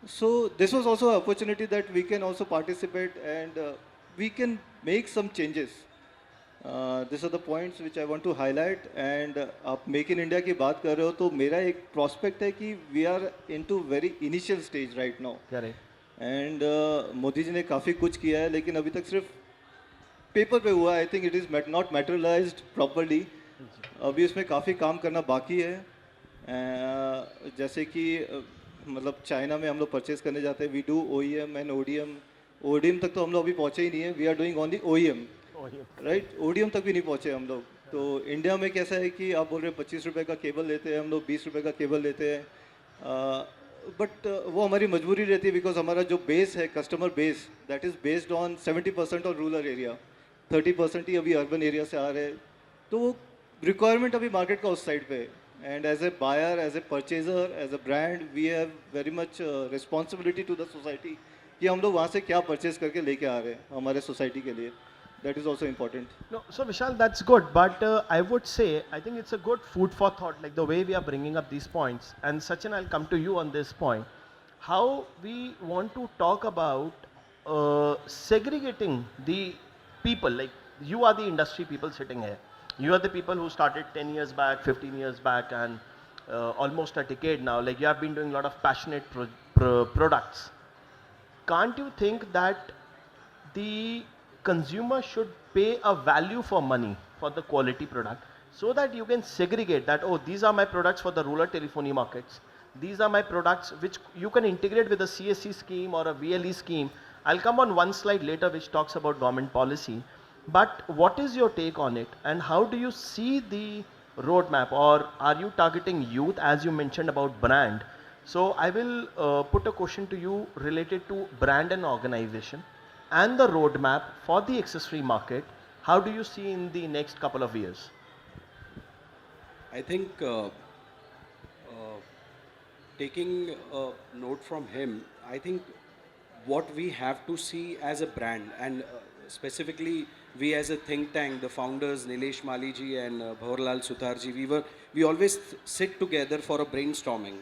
So this was also an opportunity that we can also participate and we can make some changes. These are the points which I want to highlight. And आप make in India की बात कर रहे हो तो मेरा एक prospect है कि we are into very initial stage right now. Correct. And Modi ji ने काफ़ी कुछ किया है लेकिन अभी तक सिर्फ पेपर पे हुआ. I think it is not materialised properly. अभी इसमें काफ़ी काम करना बाकी है. जैसे कि मतलब चाइना में हम लोग परचेज करने जाते हैं, we do OEM and ODM. ODM तक तो हम लोग अभी पहुँचे ही नहीं है. We are doing only OEM, right. ODM तक भी नहीं पहुँचे हम लोग. तो इंडिया में कैसा है कि आप बोल रहे हैं 25 रुपये का केबल लेते हैं, हम लोग 20 रुपये का केबल लेते हैं. बट वो हमारी मजबूरी रहती है बिकॉज हमारा जो बेस है, customer base, that is based on 70% on rural area, 30% ही अभी अर्बन एरिया से आ रहे हैं. तो वो रिक्वायरमेंट अभी मार्केट का उस साइड पे है. And as a buyer, as a purchaser, as a brand, we have very much responsibility to the society कि हम लोग वहाँ से क्या परचेज करके लेके आ रहे हैं हमारे सोसाइटी के लिए. That is also important. No, so Vishal, that's good, but I would say I think it's a good food for thought, like the way we are bringing up these points. And Sachin, I'll come to you on this point. How we want to talk about segregating the people, like you are the industry people sitting here. You are the people who started 10 years back, 15 years back, and almost a decade now. Like you have been doing a lot of passionate products. Can't you think that the consumer should pay a value for money for the quality product so that you can segregate that, oh, these are my products for the rural telephony markets, these are my products which you can integrate with a CSC scheme or a VLE scheme. I'll come on one slide later which talks about government policy, but what is your take on it and how do you see the roadmap, or are you targeting youth as you mentioned about brand? So I will put a question to you related to brand and organization and the roadmap for the accessory market. How do you see in the next couple of years? I think taking a note from him, I think what we have to see as a brand, and specifically we as a think tank, the founders Nilesh Maliji and Bhavarlal Sutarji, we always sit together for a brainstorming.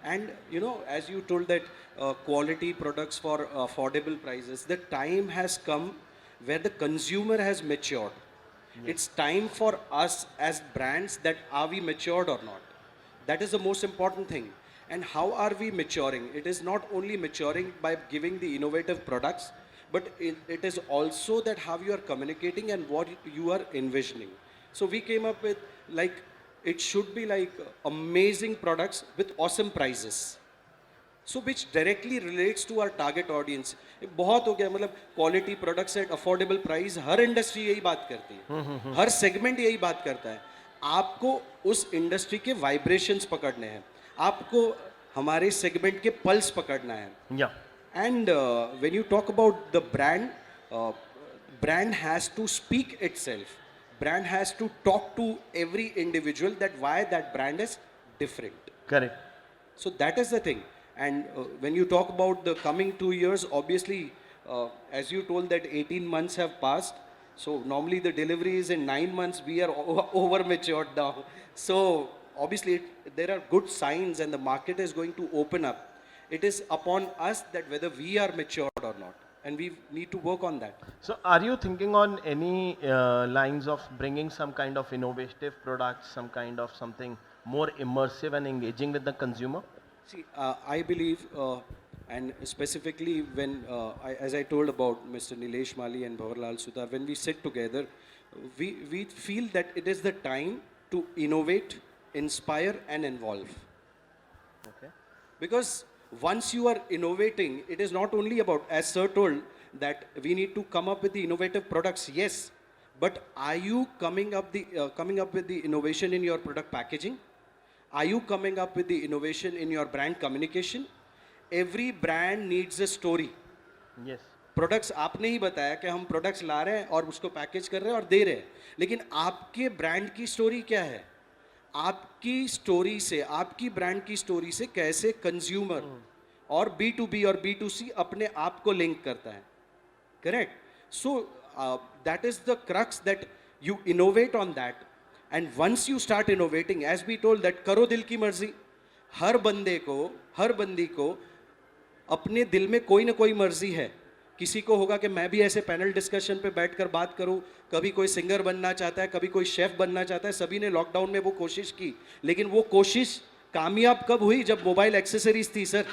And you know, as you told that quality products for affordable prices, the time has come where the consumer has matured. It's time for us as brands that are we matured or not. That is the most important thing. And how are we maturing? It is not only maturing by giving the innovative products, but it is also that how you are communicating and what you are envisioning. So we came up with like, it should be like amazing products with awesome prices. So which directly relates to our target audience. ये बहुत हो गया, मतलब quality products at affordable price, her industry यही बात करती है, हर segment यही बात करता है. आपको उस इंडस्ट्री के वाइब्रेशंस पकड़ने हैं, आपको हमारे सेगमेंट के पल्स पकड़ना है. Yeah. And when you talk about the brand, brand has to speak itself. Brand has to talk to every individual that why that brand is different. Correct. So that is the thing. And when you talk about the coming 2 years, obviously, as you told that 18 months have passed. So normally the delivery is in 9 months. We are over matured now. So obviously there are good signs and the market is going to open up. It is upon us that whether we are matured or not. And we need to work on that. So are you thinking on any lines of bringing some kind of innovative products, some kind of something more immersive and engaging with the consumer? See, I believe, and specifically when, as I told about Mr. Nilesh Mali and Bhavarlal Sudar, when we sit together, we feel that it is the time to innovate, inspire and involve. Okay. Because once you are innovating, it is not only about, as Sir told, that we need to come up with the innovative products, yes, but are you coming up with the innovation in your product packaging? Are you coming up with the innovation in your brand communication? Every brand needs a story. Yes. Products आपने ही बताया कि हम products ला रहे हैं और उसको package कर रहे हैं और दे रहे हैं, लेकिन आपके ब्रांड की स्टोरी क्या है? आपकी स्टोरी से, आपकी ब्रांड की स्टोरी से कैसे कंज्यूमर और B2B और B2C अपने आप को लिंक करता है. Correct? So that is the crux that you innovate on that. And once you start innovating, as we told that करो दिल की मर्जी, हर बंदे को, हर बंदी को अपने दिल में कोई ना कोई मर्जी है. किसी को होगा कि मैं भी ऐसे पैनल डिस्कशन पे बैठकर बात करूं, कभी कोई सिंगर बनना चाहता है, कभी कोई शेफ बनना चाहता है. सभी ने लॉकडाउन में वो कोशिश की, लेकिन वो कोशिश कामयाब कब हुई? जब मोबाइल एक्सेसरीज थी. सर,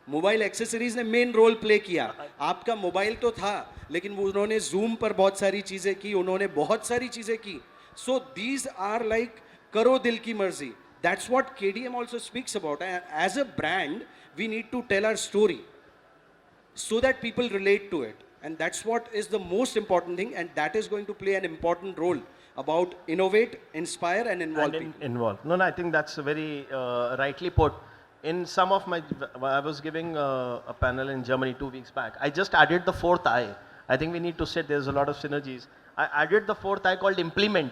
मोबाइल एक्सेसरीज ने मेन रोल प्ले किया. आपका मोबाइल तो था, लेकिन उन्होंने जूम पर बहुत सारी चीजें की, उन्होंने बहुत सारी चीजें की. So these are like karo dil ki marzi. That's what KDM also speaks about. As a brand, we need to tell our story so that people relate to it. And that's what is the most important thing, and that is going to play an important role about innovate, inspire and involve people. Involve. No, I think that's very rightly put. In some of my, I was giving a panel in Germany 2 weeks back. I just added the fourth I. I think we need to sit, there's a lot of synergies. I added the fourth I called implement.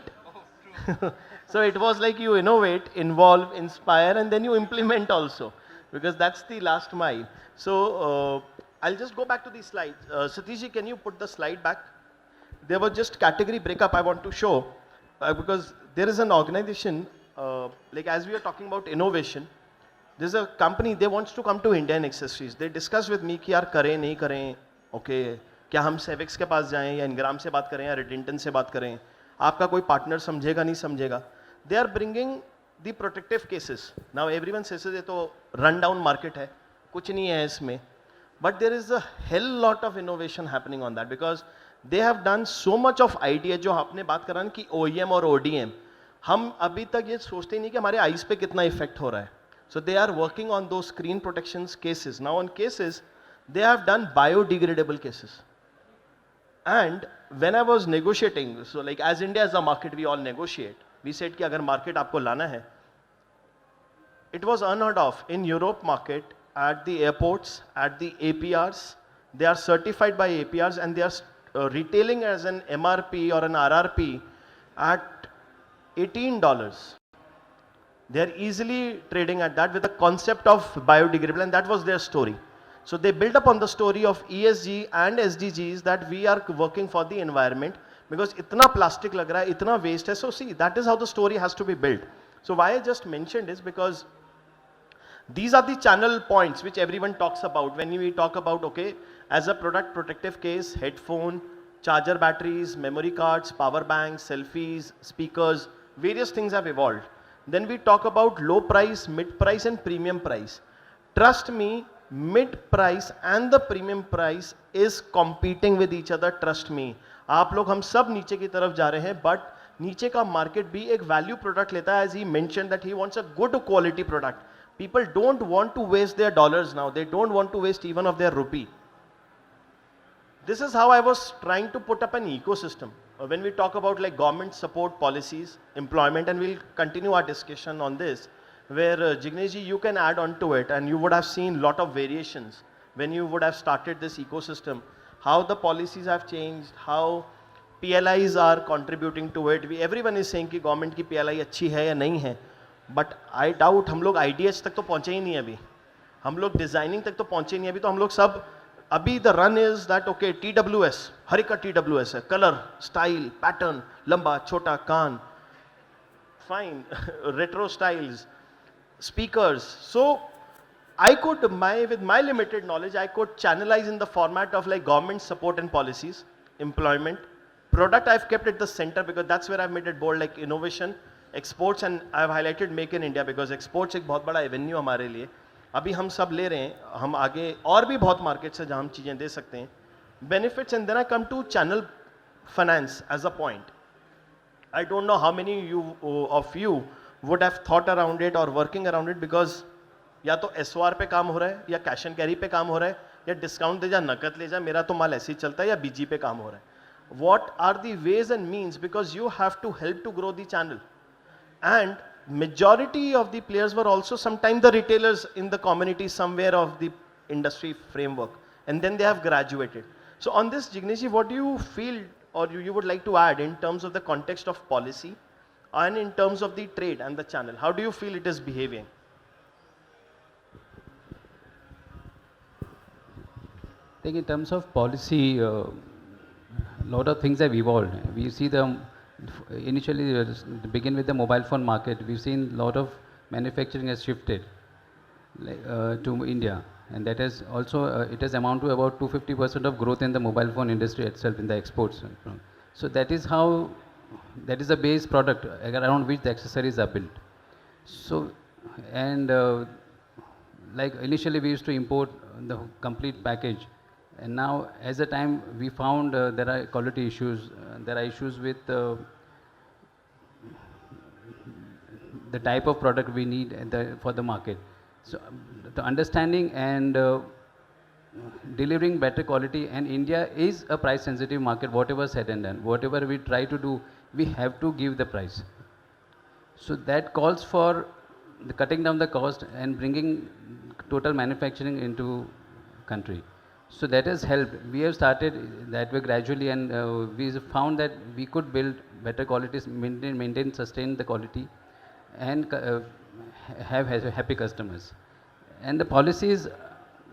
So it was like you innovate, involve, inspire, and then you implement also, because that's the last mile. So I'll just go back to the slides. Satishji, can you put the slide back? There was just category breakup I want to show, because there is an organization, like as we are talking about innovation, there's a company, they wants to come to Indian accessories. They discuss with me कि यार करें नहीं करें, okay, क्या हम सेविक्स के पास जाएं या इनग्राम से बात करें या रिडेंटन से बात करें, आपका कोई पार्टनर समझेगा नहीं समझेगा. They are bringing the protective cases. Now everyone says ये तो रन डाउन मार्केट है, कुछ नहीं है इसमें, but there is a hell lot of innovation happening on that, because they have done so much of idea. जो आपने बात करा कि OEM और ODM, हम अभी तक ये सोचते नहीं कि हमारे आइज पे कितना इफेक्ट हो रहा है. सो दे आर वर्किंग ऑन दो screen protection cases. Now on cases they have done biodegradable cases. And when I was negotiating, so like as India as a market, we all negotiate. We said कि अगर market आपको लाना है, it was unheard of in Europe market at the airports, at the APRs. They are certified by APRs and they are retailing as an MRP or an RRP at $18. They are easily trading at that with the concept of biodegradable, and that was their story. So they built upon the story of ESG and SDGs that we are working for the environment because itna plastic lag raha hai, itna waste hai. So see, that is how the story has to be built. So why I just mentioned is because these are the channel points which everyone talks about when we talk about, okay, as a product protective case, headphone, charger batteries, memory cards, power banks, selfies, speakers, various things have evolved. Then we talk about low price, mid price and premium price. Trust me, mid price and the premium price is competing with each other, trust me. आप लोग हम सब नीचे की तरफ जा रहे हैं, but नीचे का market भी एक value product लेता है, as he mentioned that he wants a good quality product. People don't want to waste their dollars now. They don't want to waste even of their rupee. This is how I was trying to put up an ecosystem. When we talk about like government support policies, employment, and we'll continue our discussion on this, where Jignesh ji, you can add on to it, and you would have seen lot of variations when you would have started this ecosystem, how the policies have changed, how PLIs are contributing to it. Everyone is saying कि government की PLI अच्छी है या नहीं है, but I doubt हम लोग IDH तक तो पहुँचे ही नहीं अभी, हम लोग डिजाइनिंग तक तो पहुँचे नहीं अभी, तो हम लोग सब अभी the run is that okay TWS, हर एक का TWS है, कलर, स्टाइल, पैटर्न, लंबा, छोटा, कान, fine, retro styles, speakers. So I could, with my limited knowledge, I could channelize in the format of like government support and policies, employment, product I've kept at the center because that's where I've made it bold, like innovation, exports, and I've highlighted make in India because exports एक बहुत बड़ा avenue हमारे लिए. अभी हम सब ले रहे हैं, हम आगे और भी बहुत मार्केट से जहाँ हम चीज़ें दे सकते हैं. Benefits, and then I come to channel finance as a point. I don't know how many of you would have thought around it or working around it because या तो SOR पे काम हो रहा है या कैश एंड कैरी पे काम हो रहा है या डिस्काउंट दे जा, नकद ले जा, मेरा तो माल ऐसे ही चलता है, या BG पे काम हो रहा है. What are the ways and means, because you have to help to grow the channel, and majority of the players were also sometimes the retailers in the community somewhere of the industry framework, and then they have graduated. So on this, Jignesh, what do you feel or you would like to add in terms of the context of policy and in terms of the trade and the channel? How do you feel it is behaving? I think in terms of policy, a lot of things have evolved. We see initially to begin with the mobile phone market, we've seen a lot of manufacturing has shifted to India, and that has also it has amounted to about 250% of growth in the mobile phone industry itself in the exports. So that is how, that is a base product around which the accessories are built. So, and like initially we used to import the complete package, and now as a time we found there are quality issues, there are issues with the type of product we need for the market. So the understanding and delivering better quality, and India is a price sensitive market, whatever said and done, whatever we try to do, we have to give the price. So that calls for the cutting down the cost and bringing total manufacturing into country. So that has helped. We have started that way gradually, and we found that we could build better qualities, maintain, sustain the quality, and have happy customers. And the policies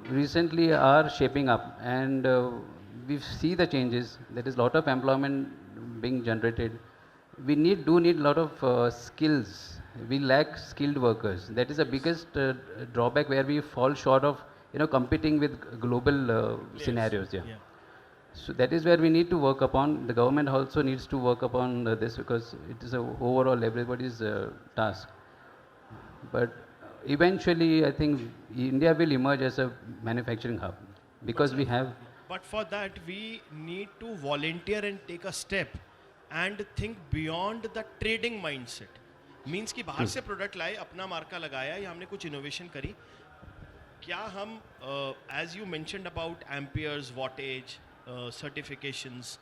recently are shaping up, and we see the changes. There is a lot of employment being generated. We do need a lot of skills. We lack skilled workers. That is the biggest drawback where we fall short of competing with global scenarios. Yeah. So that is where we need to work upon. The government also needs to work upon this, because it is a overall everybody's task. But eventually, I think India will emerge as a manufacturing hub, because we have. But for that, we need to volunteer and take a step and think beyond the trading mindset. Means कि बाहर से product लाए, अपना मार्का लगाया, या हमने कुछ innovation करी. क्या हम, as you mentioned about amperes, wattage, certifications,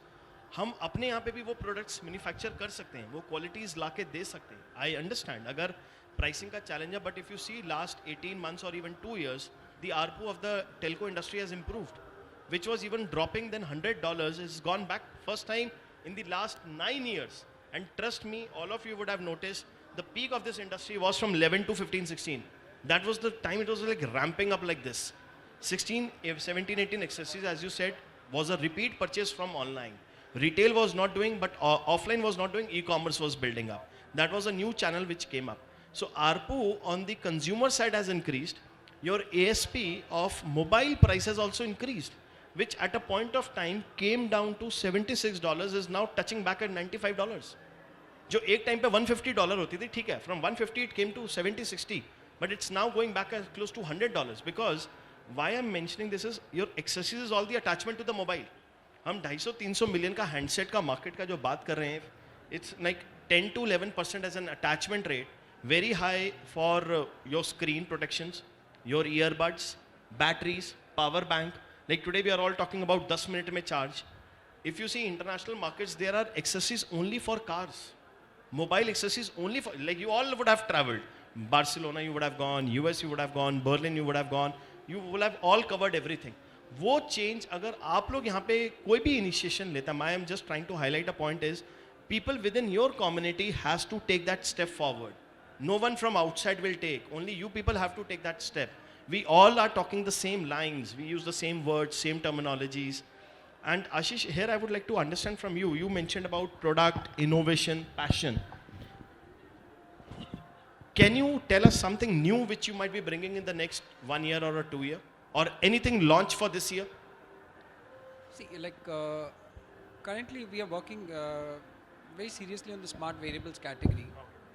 हम अपने यहाँ पे भी वो प्रोडक्ट्स मैन्युफैक्चर कर सकते हैं, वो क्वालिटीज ला के दे सकते हैं. आई अंडरस्टैंड अगर प्राइसिंग का चैलेंज है, but if you see last 18 months or even 2 years, the ARPU of the telco industry has improved, which was even dropping then $100 has gone back first time in the last 9 years. And trust me, all of you would have noticed the peak of this industry was from 11 to 15, 16. That was the time it was like ramping up like this. 16, 17, 18 accessories, as you said, was a repeat purchase from online. Retail was not doing, but offline was not doing, e-commerce was building up. That was a new channel which came up. So ARPU on the consumer side has increased. Your ASP of mobile price has also increased, which at a point of time came down to $76, is now touching back at $95. जो एक time पे $150 होती थी, ठीक है, from 150 it came to 70, 60, but it's now going back at close to $100, because why I'm mentioning this is your accessories is all the attachment to the mobile. हम 250-300 million का handset का मार्केट का जो बात कर रहे हैं, it's like 10 to 11% as an attachment rate, very high for your screen protections, your earbuds, batteries, power bank. Like today we are all talking about 10 minute mein charge. If you see international markets, there are accessories only for cars. Mobile accessories only for, like you all would have traveled. Barcelona you would have gone, US you would have gone, Berlin you would have gone, you will have all covered everything. वो change अगर आप लोग यहाँ पे कोई भी initiation लेता, I am just trying to highlight a point is, people within your community has to take that step forward. No one from outside will take, only you people have to take that step. We all are talking the same lines, we use the same words, same terminologies. And Ashish, here I would like to understand from you, you mentioned about product, innovation, passion. Can you tell us something new which you might be bringing in the next 1 year or a 2 year? Or anything launched for this year? See, like currently we are working very seriously on the smart variables category.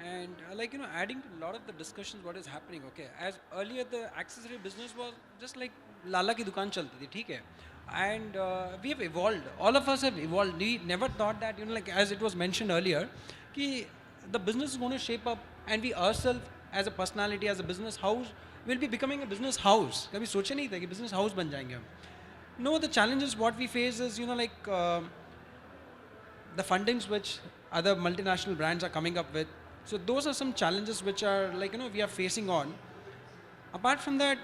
And like, you know, adding to a lot of the discussions what is happening, okay. As earlier the accessory business was just like Lala ki dukaan chalti thi, theek hai. And we have evolved, all of us have evolved. We never thought that, you know, like as it was mentioned earlier, ki the business is going to shape up and we ourselves as a personality, as a business house, will be becoming a business house. कभी सोचे नहीं था कि business house बन जाएंगे हम. No, the challenges what we face is, you know, like the fundings which other multinational brands are coming up with. So those are some challenges which are like, you know, we are facing on. Apart from that,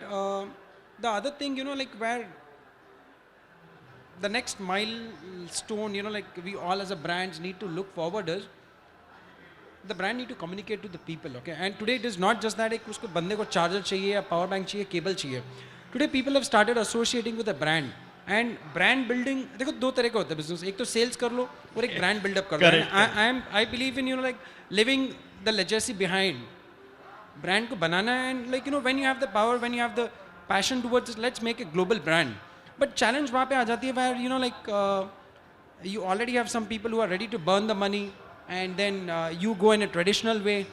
the other thing, you know, like where the next milestone, you know, like we all as a brands need to look forward is, the brand need to communicate to the people, okay. And today it is not just that एक उसको बंदे को charger चाहिए या power bank चाहिए, cable चाहिए. Today people have started associating with a brand. And brand building, देखो दो तरह का होता है business. एक तो sales कर लो और एक brand build up कर लो. And I believe in, you know, like living the legacy behind. Brand को बनाना है, and like, you know, when you have the power, when you have the passion towards it, let's make a global brand. But challenge वहाँ पे आ जाती है where, you know, like you already have some people who are ready to burn the money. And then you go in a traditional way.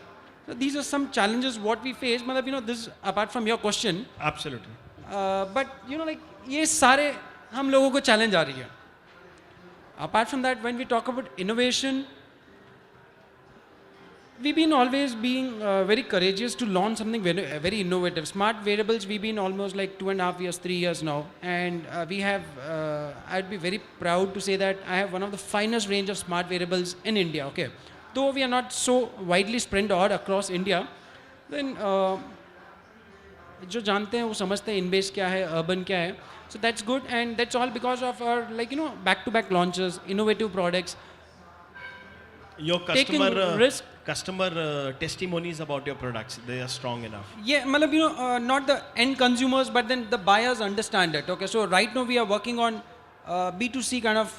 So these are some challenges what we face. मतलब, you know, this apart from your question. Absolutely. But you know, like ये सारे हम लोगों को challenge आ रही है. Apart from that, when we talk about innovation, we've been always being very courageous to launch something very innovative. Smart wearables, we've been almost like 2.5 years, 3 years now. And we have, I'd be very proud to say that I have one of the finest range of smart wearables in India, okay. Though we are not so widely spread out across India, then जो जानते हैं वो समझते हैं in-base क्या है, urban क्या है. So that's good, and that's all because of our, like, you know, back-to-back launches, innovative products. Your customer testimonies about your products, they are strong enough. Yeah, malab, you know, not the end consumers, but then the buyers understand it. Okay, so right now we are working on B2C kind of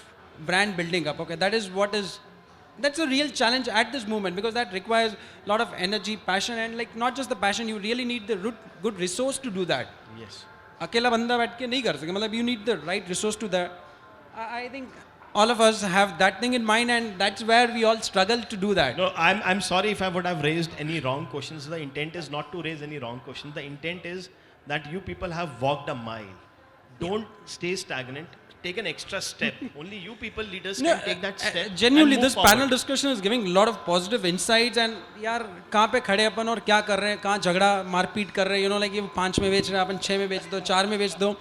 brand building up. Okay, that's a real challenge at this moment, because that requires a lot of energy, passion, and like not just the passion, you really need the good resource to do that. Yes. अकेला बंदा बैठ के नहीं कर सके, मतलब you need the right resource to that. I think all of us have that thing in mind, and that's where we all struggle to do that. No, I'm sorry if I would have raised any wrong questions. The intent is not to raise any wrong questions. The intent is that you people have walked a mile. Don't stay stagnant. Take an extra step. Only you people leaders can take that step. Genuinely, and move this forward. panel discussion is giving a lot of positive insights. And यार कहाँ पे खड़े अपन और क्या कर रहे हैं, कहाँ झगड़ा मारपीट कर रहे हैं, you know, like ये 5 में बेच रहे हैं, अपन 6 में बेच दो, 4 में बेच दो.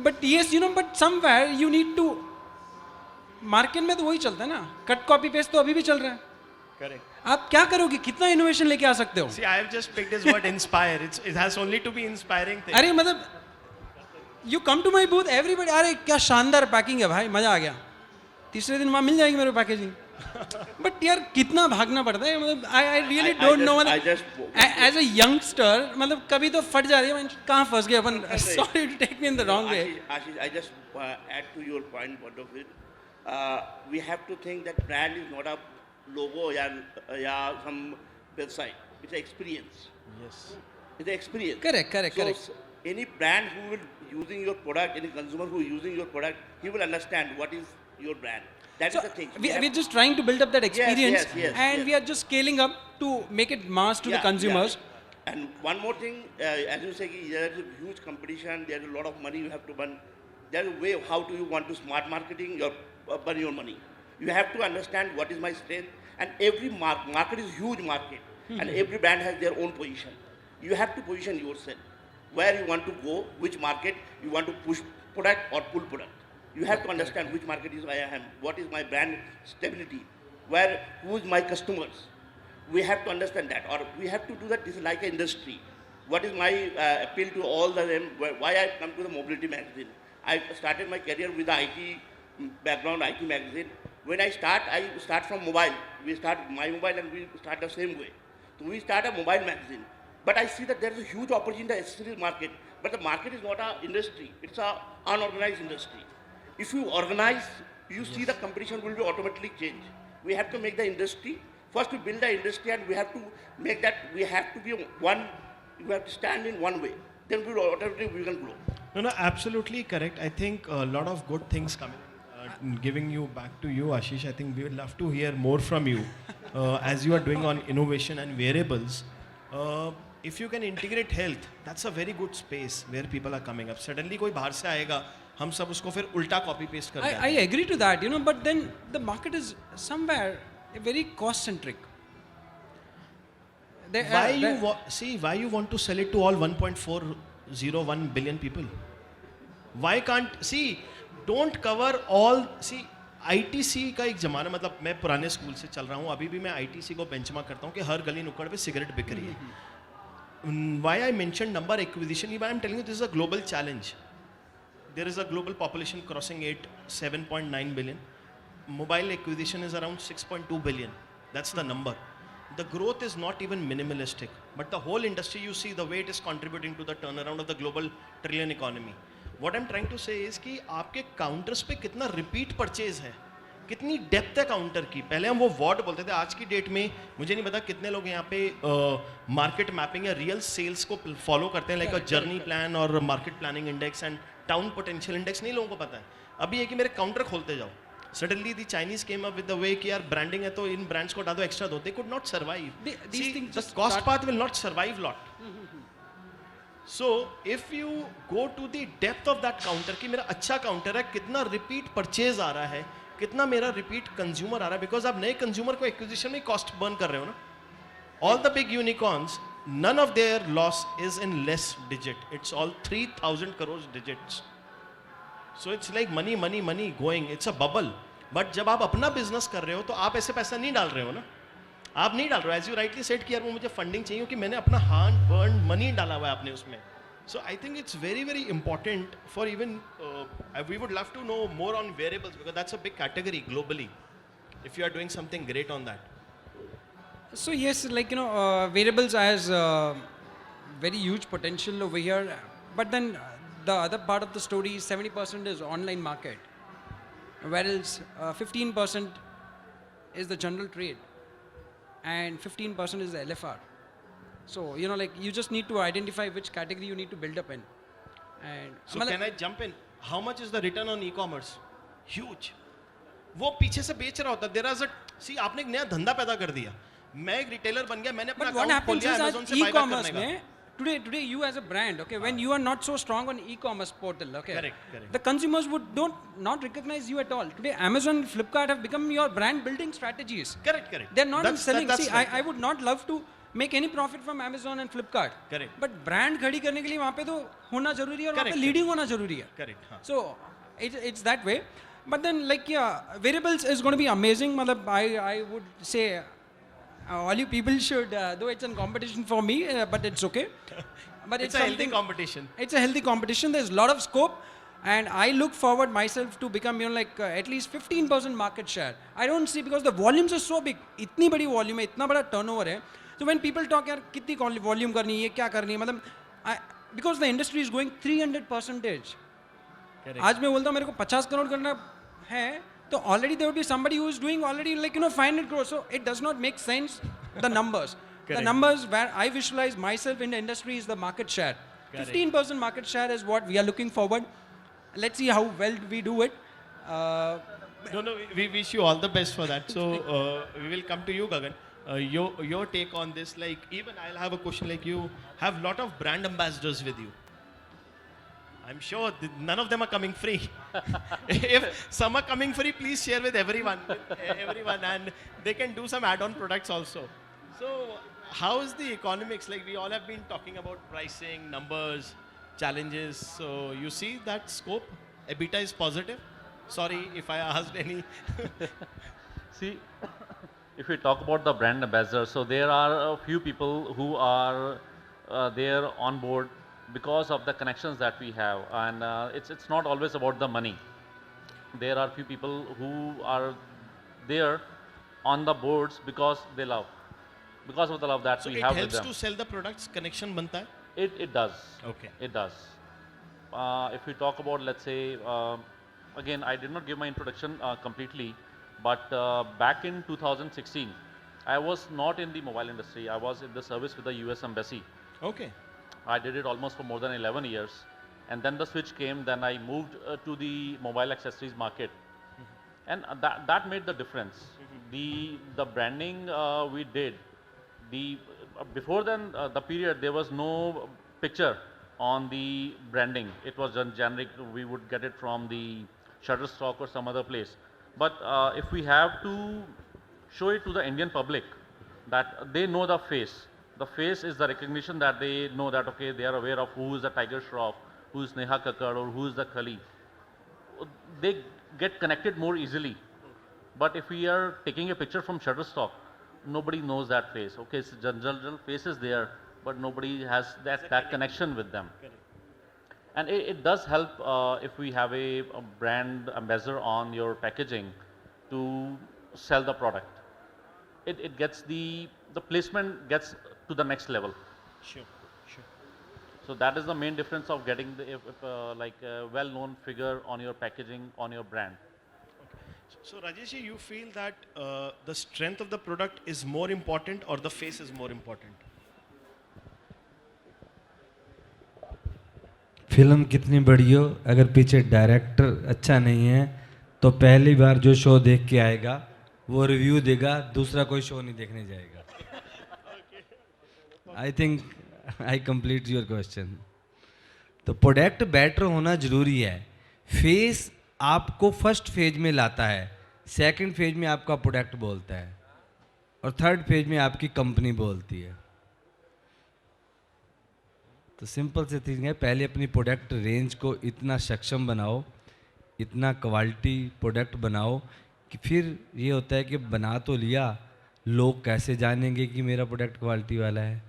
But yes, you know, but somewhere you need to. Market में तो वही चलता है ना, कट कॉपी पेस्ट तो अभी भी चल रहा है. Correct. आप क्या करोगे, कितना इनोवेशन लेके आ सकते हो? See, I have just picked his word inspire. It has only to be inspiring thing. अरे मतलब you come to my booth, everybody, अरे क्या शानदार पैकिंग है भाई, मजा आ गया. तीसरे दिन वहाँ मिल जाएगी मेरे पैकेजिंग. But यार कितना भागना पड़ता है मतलब I really don't know I just as a youngster मतलब कभी तो फट जा रही है कहाँ फंस गए अपन sorry to take me in the wrong way. Ashish, I just add to your point of it. We have to think that brand is not a logo or some website. It's an experience. Yes. It's an experience. Correct. Any brand who will using your product, any consumer who is using your product, he will understand what is your brand. That is So the thing. we're just trying to build up that experience and yes. we are just scaling up to make it mass to the consumers. Yeah. And one more thing, as you say, there is a huge competition, there is a lot of money you have to burn. There is a way of how do you want to smart marketing burn your money. You have to understand what is my strength, and every market is huge market, and every brand has their own position. You have to position yourself where you want to go, which market you want to push product or pull product. You have to understand which market is I am, what is my brand stability, who is my customers. We have to understand that, or we have to do that. This is like an industry. What is my appeal to all of them? Why I come to the mobility magazine? I started my career with the IT background, IT magazine. When I start from mobile. We start my mobile and we start the same way. So we start a mobile magazine. But I see that there is a huge opportunity in the accessories market. But the market is not an industry. It's an unorganized industry. If you organize, you see the competition will be automatically change. We have to make the industry. First we build the industry and we have to make that, we have to be one, we have to stand in one way. Then we will automatically we can grow. No, absolutely correct. I think a lot of good things coming. Giving you back to you, Ashish, I think we would love to hear more from you as you are doing on innovation and wearables. If you can integrate health, that's a very good space where people are coming up. Suddenly कोई बाहर से आएगा, हम सब उसको फिर उल्टा copy paste कर देंगे. I agree to that, but then the market is somewhere very cost centric. Why you want to sell it to all 1.401 billion people? Why can't don't cover all. ITC का एक जमाना, मतलब मैं पुराने school से चल रहा हूँ, अभी भी मैं ITC को बेंचमार्क करता हूँ कि हर गली नुक्कड़ पे सिगरेट बिक रही है. Why I mentioned number acquisition? I'm telling you, this is a global challenge. There is a global population crossing 7.9 billion. Mobile acquisition is around 6.2 billion. That's the number. The growth is not even minimalistic, but the whole industry, you see the way it is contributing to the turnaround of the global trillion economy. What I'm trying to say is कि आपके counters पे कितना repeat purchase है, कितनी depth है counter की. पहले हम वो वॉट बोलते थे, आज की डेट में मुझे नहीं पता कितने लोग यहाँ पे मार्केट मैपिंग या रियल सेल्स को फॉलो करते हैं, लाइक अ जर्नी प्लान और market planning index and town potential index. नहीं लोगों को पता है. अभी ये कि मेरे काउंटर खोलते जाओ. Suddenly the Chinese came up with the way कि यार branding है तो इन brands को डाल दो extra दो. They could not survive. The cost path will not survive lot. So if you go to the depth of that counter कि मेरा अच्छा counter है, कितना repeat purchase आ रहा है, कितना मेरा repeat consumer आ रहा है, because आप नए consumer को acquisition में cost burn कर रहे हो ना. All the big unicorns, none of their loss is in less digit. It's all 3,000 crores digits. So it's like money going. It's a bubble. But जब आप अपना business कर रहे हो तो आप ऐसे पैसा नहीं डाल रहे हो ना. आप नहीं डाल रहे हो. As you rightly said कि यार वो मुझे funding चाहिए कि मैंने अपना hard earned money डाला हुआ है आपने उसमें. So I think it's very important for even we would love to know more on wearables because that's a big category globally. If you are doing something great on that. So yes, like wearables has very huge potential over here, but then the other part of the story is 70% is online market, whereas 15% is the general trade and 15% is the LFR. So like you just need to identify which category you need to build up in. And so can I jump in? How much is the return on e-commerce? Huge. वो पीछे से बेच रहा होता. There is a आपने एक नया धंधा पैदा कर दिया. मैं एक रिटेलर बन गया, मैंने अपना अकाउंट खोल लिया Amazon से बाय करने का. Today you as a brand, okay, when you are not so strong on e-commerce portal, okay, correct. The consumers would not recognize you at all. Today Amazon, Flipkart have become your brand building strategies. Correct. They're not in selling. That's right. I would not love to make any profit from Amazon and Flipkart. Correct. But brand खड़ी करने के लिए वहाँ पे तो होना जरूरी है और वहाँ पे leading होना जरूरी है. Correct. So it's that way. But then wearables is going to be amazing. मतलब I would say. All you people should, though it's a competition for me, but it's okay. But it's a healthy competition. It's a healthy competition. There's a lot of scope. And I look forward myself to become, at least 15% market share. I don't see, because the volumes are so big. इतनी बड़ी volume है, इतना बड़ा turnover है. So when people talk, यार कितनी volume करनी है, क्या करनी है, मतलब, because the industry is going 300%. आज मैं बोलता हूँ मेरे को 50 करोड़ करना है, तो already there would be somebody who is doing already 500 crores. So it does not make sense, the numbers. The numbers where I visualize myself in the industry is the market share. 15% market share is what we are looking forward. Let's see how well we do it. We wish you all the best for that. So we will come to you, Gagan. Your take on this, like even I'll have a question, like you have lot of brand ambassadors with you. I'm sure none of them are coming free. If some are coming free, please share with everyone, and they can do some add-on products also. So how is the economics? Like we all have been talking about pricing, numbers, challenges. So you see that scope? EBITDA is positive? Sorry if I asked any. See, if we talk about the brand ambassador, so there are a few people who are there on board because of the connections that we have, and it's not always about the money. There are few people who are there on the boards because they love, because of the love that So we it have with helps them. to sell the products. Connection banta hai? It does. Okay. It does. If we talk about, let's say, again, I did not give my introduction completely, but back in 2016, I was not in the mobile industry. I was in the service with the US Embassy. Okay. I did it almost for more than 11 years. And then the switch came, then I moved to the mobile accessories market. And that made the difference. The branding we did, before then, the period, there was no picture on the branding. It was done generic. We would get it from the Shutterstock or some other place. But if we have to show it to the Indian public, that they know the face. The face is the recognition that they know that, okay, they are aware of who is the Tiger Shroff, who is Neha Kakkar, or who is the Khali. They get connected more easily. But if we are taking a picture from Shutterstock, nobody knows that face. Okay, it's general face is there, but nobody has that connection with them. And it does help if we have a brand ambassador on your packaging to sell the product. It gets the placement gets to the next level. Sure. So that is the main difference of getting like a well-known figure on your packaging, on your brand. So Rajesh, you feel that the strength of the product is more important or the face is more important? Film कितनी बड़ी हो, अगर पीछे director अच्छा नहीं है तो पहली बार जो शो देख के आएगा वो रिव्यू देगा, दूसरा कोई शो नहीं देखने जाएगा. I think I complete your question. तो प्रोडक्ट बेटर होना जरूरी है. फेस आपको फर्स्ट फेज में लाता है, सेकंड फेज में आपका प्रोडक्ट बोलता है, और थर्ड फेज में आपकी कंपनी बोलती है. तो सिंपल से थिंग है, पहले अपनी प्रोडक्ट रेंज को इतना सक्षम बनाओ, इतना क्वालिटी प्रोडक्ट बनाओ कि फिर ये होता है कि बना तो लिया, लोग कैसे जानेंगे कि मेरा प्रोडक्ट क्वालिटी वाला है.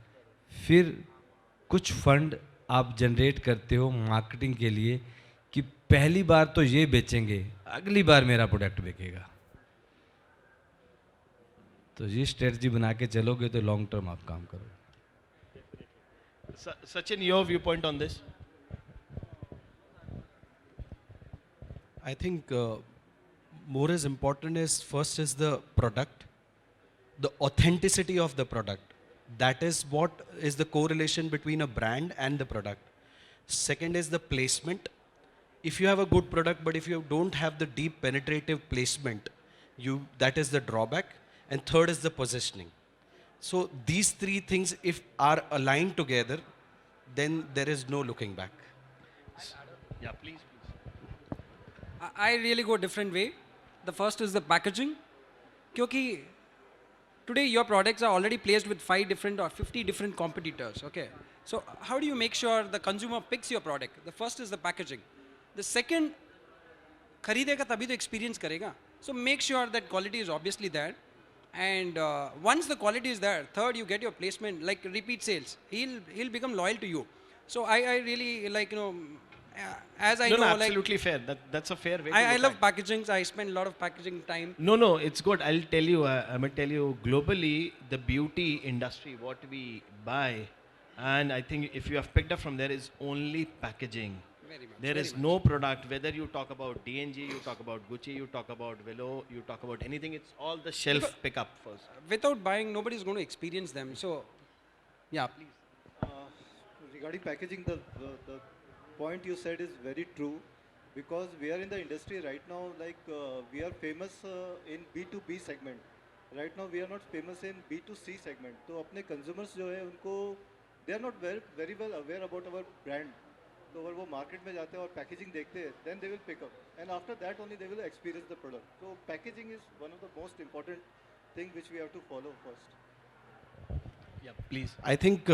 फिर कुछ फंड आप जनरेट करते हो मार्केटिंग के लिए कि पहली बार तो ये बेचेंगे, अगली बार मेरा प्रोडक्ट बिकेगा. तो ये स्ट्रेटजी बना के चलोगे तो लॉन्ग टर्म आप काम करोगे. Sachin, your viewpoint on this? I think more is important is first is the product, the authenticity of the product. That is what is the correlation between a brand and the product. Second is the placement. If you have a good product, but if you don't have the deep penetrative placement, that is the drawback. And third is the positioning. So these three things, if are aligned together, then there is no looking back. Yeah, please. I really go a different way. The first is the packaging. Because today your products are already placed with 5 different or 50 different competitors. Okay. So how do you make sure the consumer picks your product? The first is the packaging. The second, खरीदेगा तभी तो experience करेगा. So make sure that quality is obviously there. And once the quality is there, third, you get your placement, like repeat sales. He'll become loyal to you. So I really as I No, know, no, like, absolutely fair. That's a fair way to I look love at it. packaging, so I spend a lot of packaging time. No, it's good. I'll tell you, I'm going to tell you, globally, the beauty industry, what we buy, and I think if you have picked up from there, is only packaging. Very much. There very is much. no product, whether you talk about DNG, you talk about Gucci, you talk about Willow, you talk about anything, it's all the shelf pickup first. Without buying, nobody's going to experience them. So, yeah, please. Uh, Regarding packaging, the point you said is very true because we are in the industry right now, like we are famous in B2B segment. Right now we are not famous in B2C segment. तो अपने consumers जो है उनको they are not very well aware about our brand. तो अगर वो market में जाते हैं और packaging देखते हैं, then they will pick up. And after that only they will experience the product. So packaging is one of the most important thing which we have to follow first. Yeah, please. I think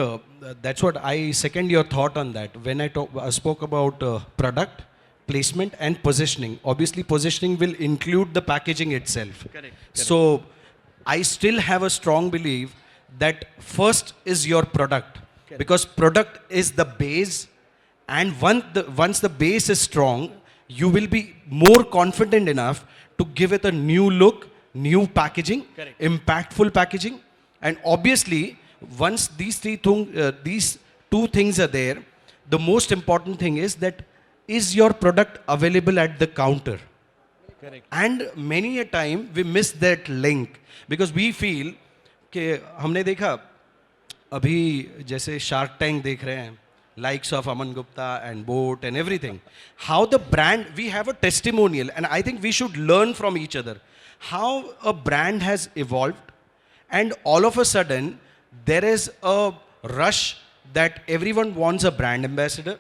that's what I second your thought on that. When I spoke about product, placement, and positioning. Obviously, positioning will include the packaging itself. Correct. So, I still have a strong belief that first is your product, because product is the base, and once the base is strong, you will be more confident enough to give it a new look, new packaging, Correct. impactful packaging, and obviously once these these two things are there, the most important thing is your product available at the counter? Correct. And many a time we miss that link because we feel कि हमने देखा अभी जैसे shark tank देख रहे हैं, likes of Aman Gupta and Boat and everything, how the brand, we have a testimonial, and I think we should learn from each other how a brand has evolved, and all of a sudden there is a rush that everyone wants a brand ambassador.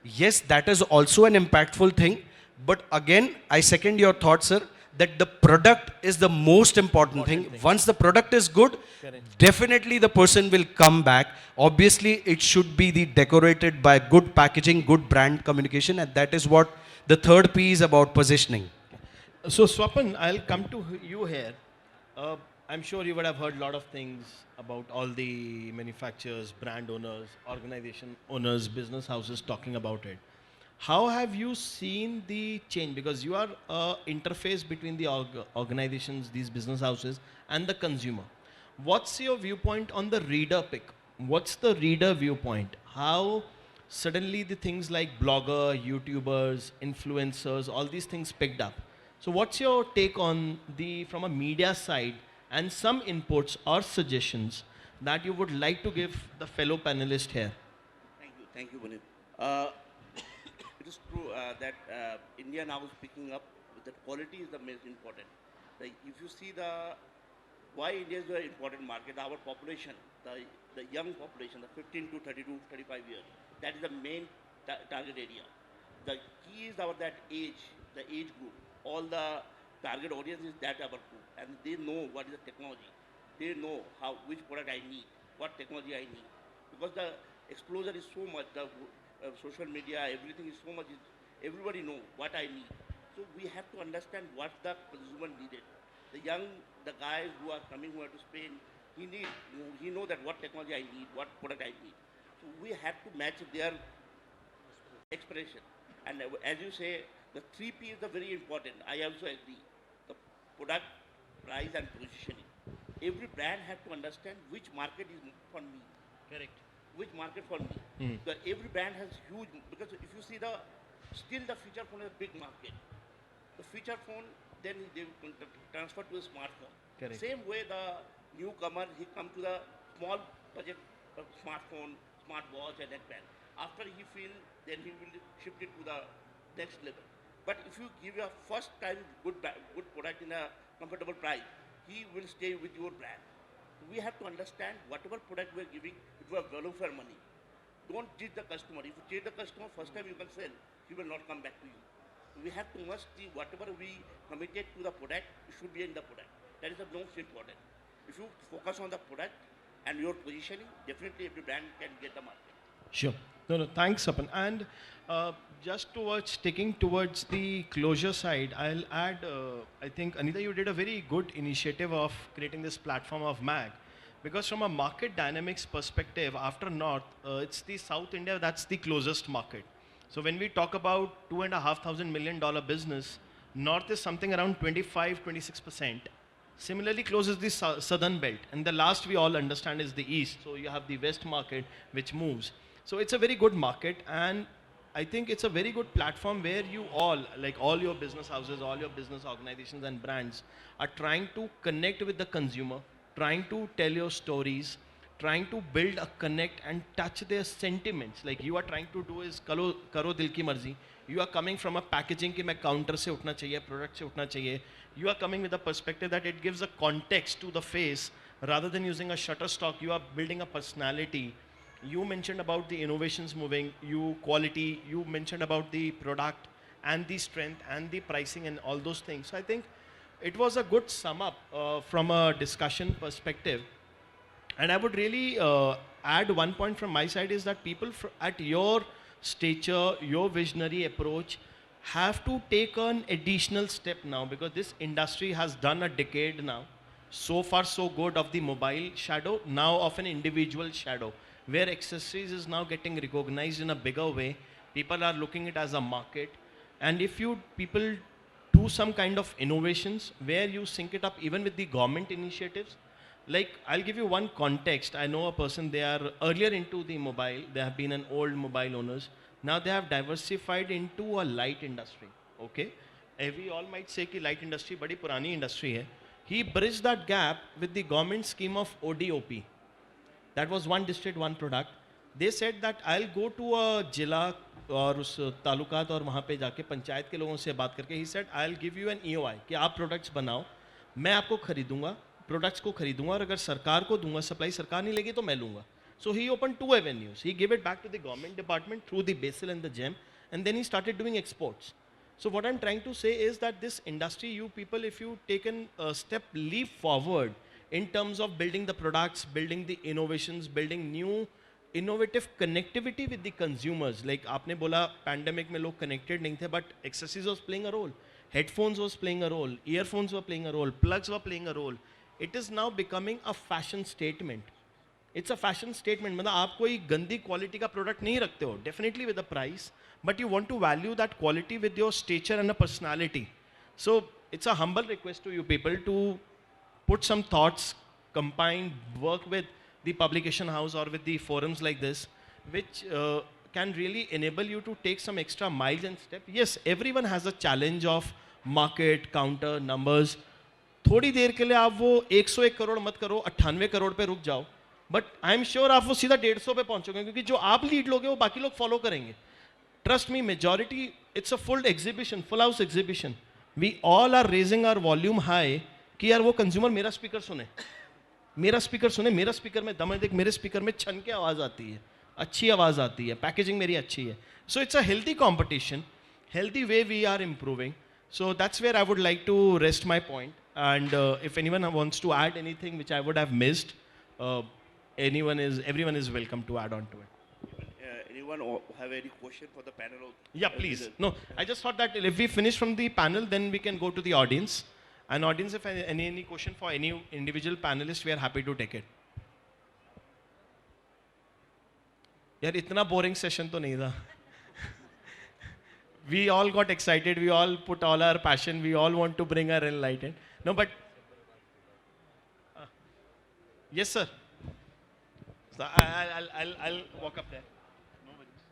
Yes, that is also an impactful thing, but again I second your thought, sir, that the product is the most important thing. Once the product is good, definitely the person will come back. Obviously it should be decorated by good packaging, good brand communication, and that is what the third P is about: positioning. So Swapan, I'll come to you here. I'm sure you would have heard a lot of things about all the manufacturers, brand owners, organization owners, business houses talking about it. How have you seen the change? Because you are an interface between the organizations, these business houses, and the consumer. What's your viewpoint on the reader pick? What's the reader viewpoint? How suddenly the things like blogger, YouTubers, influencers, all these things picked up? So what's your take on from a media side, and some inputs or suggestions that you would like to give the fellow panelist here? Thank you, Puneet. It is true that India now is picking up that quality is the most important. If you see why India is an important market, our population, the young population, the 15 to 32, 35 years, that is the main target area. The key is that age, the age group. All the target audience is that our group, and they know what is the technology. They know which product I need, what technology I need, because the exposure is so much. The social media, everything is so much. Everybody know what I need. So we have to understand what the consumer needed. The guys who are coming here to Spain, he know that what technology I need, what product I need. So we have to match their expression. And as you say, the 3P is very important. I also agree. The product, price, and positioning. Every brand have to understand which market is for me. Correct. Which market for me. Every brand has huge, because if you see still the feature phone is a big market. The feature phone, then they transfer to a smartphone. Correct. Same way the newcomer, he come to the small budget smartphone, smartwatch and that pen. After he feel, then he will shift it to the next level. But if you give a first time good product in a comfortable price, he will stay with your brand. We have to understand whatever product we are giving, it will have value for money. Don't cheat the customer. If you cheat the customer, first time you can sell, he will not come back to you. We have to must see whatever we committed to the product, it should be in the product. That is the most important. If you focus on the product and your positioning, definitely every brand can get the market. Sure. No, thanks, Swapan. And just taking towards the closure side, I'll add, I think, Anita, you did a very good initiative of creating this platform of MAG. Because from a market dynamics perspective, after North, it's the South India, that's the closest market. So when we talk about $2,500 million business, North is something around 25, 26%. Similarly, close is the southern belt. And the last we all understand is the east. So you have the west market, which moves. So it's a very good market. And I think it's a very good platform where you all, like all your business houses, all your business organizations and brands are trying to connect with the consumer, trying to tell your stories, trying to build a connect and touch their sentiments. Like you are trying to do is karo dil ki marzi. You are coming from a packaging ki main counter se utna chahiye, product se utna chahiye. You are coming with a perspective that it gives a context to the face rather than using a shutter stock. You are building a personality. You mentioned about the innovations moving, you quality, you mentioned about the product and the strength and the pricing and all those things. So I think it was a good sum up from a discussion perspective. And I would really add one point from my side is that people at your stature, your visionary approach have to take an additional step now, because this industry has done a decade now. So far so good of the mobile shadow, now of an individual shadow, where accessories is now getting recognized in a bigger way. People are looking at it as a market. And if you people do some kind of innovations where you sync it up even with the government initiatives, like I'll give you one context. I know a person, they are earlier into the mobile, they have been an old mobile owners. Now they have diversified into a light industry. Okay, we all might say कि light industry बड़ी पुरानी industry है. He bridged that gap with the government scheme of ODOP. That was one district, one product. They said that I'll go to a जिला और उस तालुकात और वहाँ पे जाके पंचायत के लोगों से बात करके he said I'll give you an EOI कि आप products बनाओ, मैं आपको खरीदूंगा, products को खरीदूंगा और अगर सरकार को दूंगा सप्लाई, सरकार नहीं लेगी तो मैं लूंगा. So he opened two avenues. He gave it back to the government department through the basil and the gem, and then he started doing exports. So what I'm trying to say is that this industry, you people, if you take a leap forward in terms of building the products, building the innovations, building new innovative connectivity with the consumers. Like आपने बोला pandemic में लोग connected नहीं थे, but accessories was playing a role, headphones was playing a role, earphones were playing a role, plugs were playing a role. It is now becoming a fashion statement. It's a fashion statement. मतलब आप कोई गंदी quality का product नहीं रखते हो, definitely with a price, but you want to value that quality with your stature and a personality. So it's a humble request to you people to put some thoughts, combine, work with the publication house or with the forums like this, which can really enable you to take some extra miles and step. Yes, everyone has a challenge of market, counter, numbers. थोड़ी देर के लिए आप वो 101 करोड़ मत करो, 98 करोड़ पे रुक जाओ, बट आई एम श्योर आप वो सीधा 150 पे पहुंचोगे, क्योंकि जो आप लीड लोगे वो बाकी लोग फॉलो करेंगे. Trust me, majority, it's a full exhibition, full house exhibition. We all are raising our volume high कि यार वो कंज्यूमर मेरा स्पीकर सुने, मेरा स्पीकर सुने, मेरा स्पीकर में दम है, देख मेरे स्पीकर में छन के आवाज़ आती है, अच्छी आवाज़ आती है, पैकेजिंग मेरी अच्छी है. So it's a healthy competition, healthy way we are improving. So that's where I would like to rest my point. And if anyone wants to add anything which I would have missed, everyone is welcome to add on to it. Anyone have any question for the panel? Yeah, please. No, I just thought that if we finish from the panel, then we can go to the audience. And audience, if any question for any individual panelist, we are happy to take it. यार इतना boring session तो नहीं था. We all got excited, we all put all our passion, we all want to bring our enlightened. No, but yes, sir. So I'll walk up there. No worries.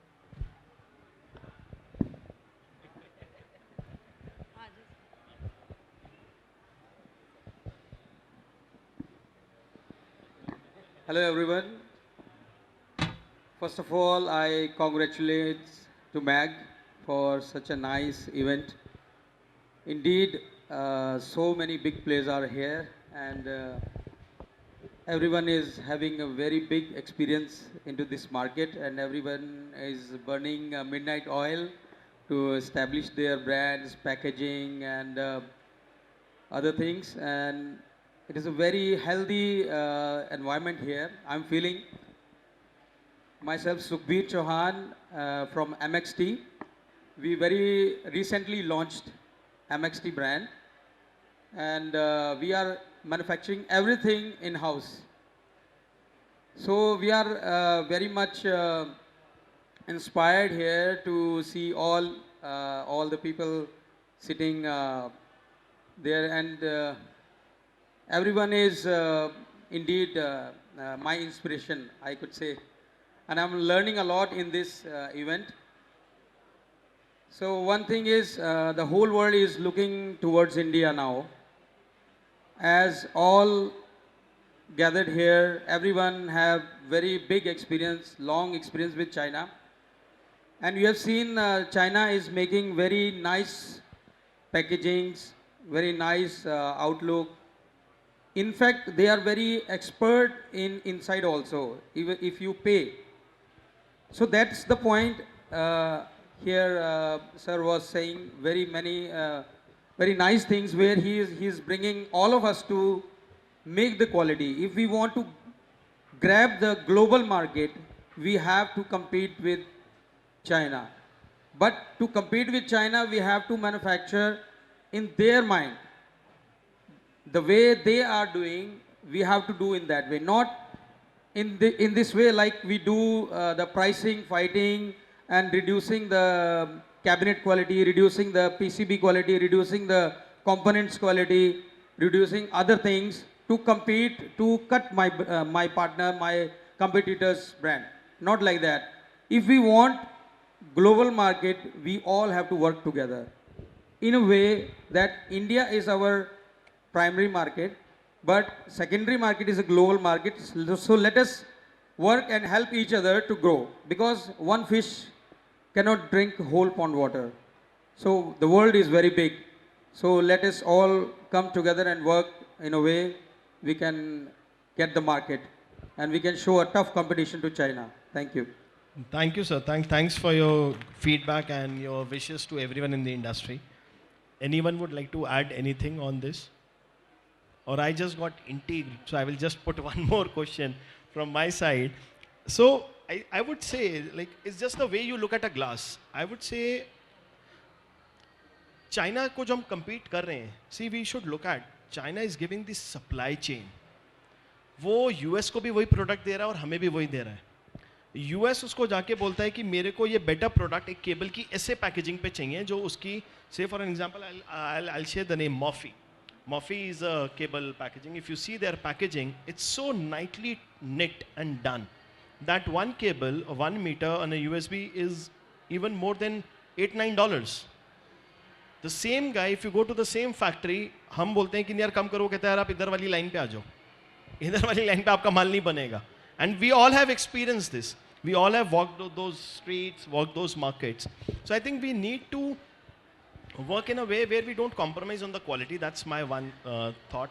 Hello everyone. First of all, I congratulate to Mag for such a nice event. Indeed, so many big players are here, and everyone is having a very big experience into this market, and everyone is burning midnight oil to establish their brands, packaging, and other things. And it is a very healthy environment here. I'm feeling myself, Sukhbir Chauhan from MXT. We very recently launched MXT brand, and we are manufacturing everything in-house. So we are very much inspired here to see all the people sitting there, and everyone is indeed my inspiration, I could say, and I'm learning a lot in this event. So one thing is the whole world is looking towards India now. As all gathered here, everyone have very big experience, long experience with China. And you have seen China is making very nice packagings, very nice outlook. In fact, they are very expert in inside also, even if you pay. So that's the point here. Sir was saying very nice things where he is bringing all of us to make the quality. If we want to grab the global market, we have to compete with China. But to compete with China, we have to manufacture in their mind. The way they are doing, we have to do in that way. Not in this way like we do the pricing, fighting, and reducing the cabinet quality, reducing the PCB quality, reducing the components quality, reducing other things to compete, to cut my partner, my competitor's brand. Not like that. If we want global market, we all have to work together in a way that India is our primary market, but secondary market is a global market. So let us work and help each other to grow, because one fish cannot drink whole pond water. So the world is very big. So let us all come together and work in a way we can get the market and we can show a tough competition to China. Thank you. Thank you, sir. Thanks for your feedback and your wishes to everyone in the industry. Anyone would like to add anything on this? Or I just got intrigued, so I will just put one more question from my side. So I would say, like, it's just the way you look at a glass. I would say, China को जो हम compete कर रहे हैं, see, we should look at China is giving the supply chain. वो US को भी वही product दे रहा है और हमें भी वही दे रहा है. US उसको जाके बोलता है कि मेरे को ये better product एक केबल की ऐसे पैकेजिंग पे चाहिए जो उसकी, say for an example, I'll share the name Morphe. Morphe is a cable packaging. If you see their packaging, it's so nicely knit and done that one cable, 1 meter on a USB is even more than $8-9. The same guy, if you go to the same factory, हम बोलते हैं कि यार कम करो, कहता है यार आप इधर वाली लाइन पे आ जाओ, इधर वाली लाइन पे आपका माल नहीं बनेगा. And we all have experienced this. We all have walked those streets, walked those markets. So I think we need to work in a way where we don't compromise on the quality. That's my one thought.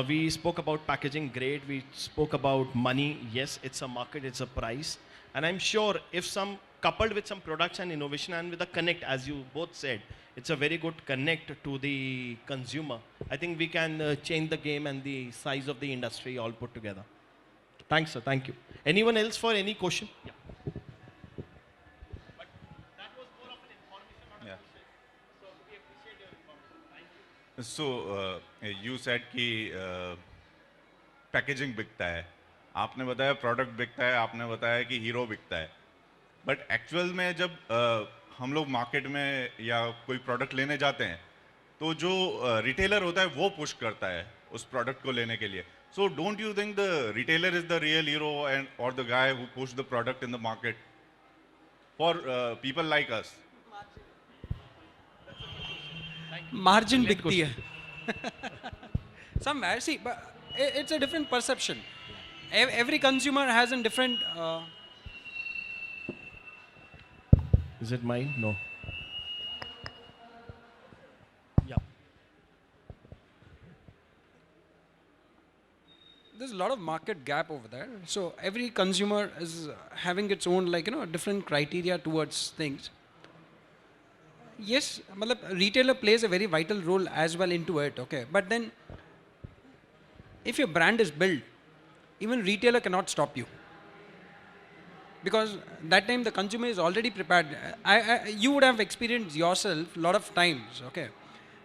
We spoke about packaging, great. We spoke about money. Yes, it's a market, it's a price. And I'm sure if some coupled with some products and innovation and with a connect, as you both said, it's a very good connect to the consumer. I think we can change the game and the size of the industry all put together. Thanks, sir. Thank you. Anyone else for any question? Yeah. But that was more of an information, not a question. So we appreciate your information. Thank you. So you said कि packaging बिकता है, आपने बताया product बिकता है, आपने बताया कि हीरो बिकता है, बट एक्चुअल में जब हम लोग मार्केट में या कोई प्रोडक्ट लेने जाते हैं तो जो रिटेलर होता है वो पुश करता है उस प्रोडक्ट को लेने के लिए. So don't you think the retailer is the real hero and or the guy who pushed the product in the market for people like us? Margin बिकती है. Somewhere, see, but it's a different perception. Every consumer has a different. Is it mine? No. Yeah. There's a lot of market gap over there. So every consumer is having its own, like, different criteria towards things. Yes, retailer plays a very vital role as well into it, okay. But then, if your brand is built, even retailer cannot stop you. Because that time the consumer is already prepared. You would have experienced yourself a lot of times, okay.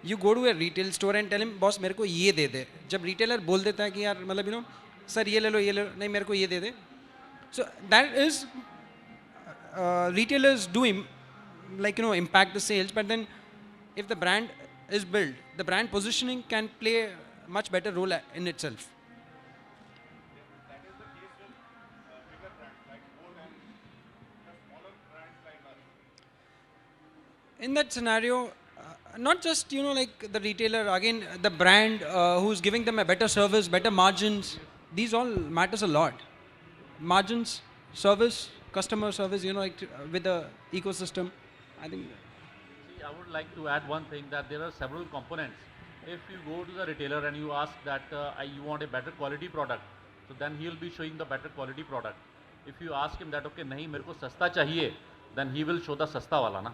You go to a retail store and tell him, boss, मेरे को ये दे दे. जब retailer बोल देता है कि यार sir ये ले लो, नहीं मेरे को ये दे दे. So that is retailers do impact the sales, but then if the brand is built, the brand positioning can play a much better role in itself. In that scenario, not just like the retailer, again the brand who's giving them a better service, better margins, these all matters a lot. Margins, service, customer service, with the ecosystem, I think. See, I would like to add one thing, that there are several components. If you go to the retailer and you ask that you want a better quality product, so then he'll be showing the better quality product. If you ask him that, okay, nahi, mere ko sasta chahiye, then he will show the sasta wala na.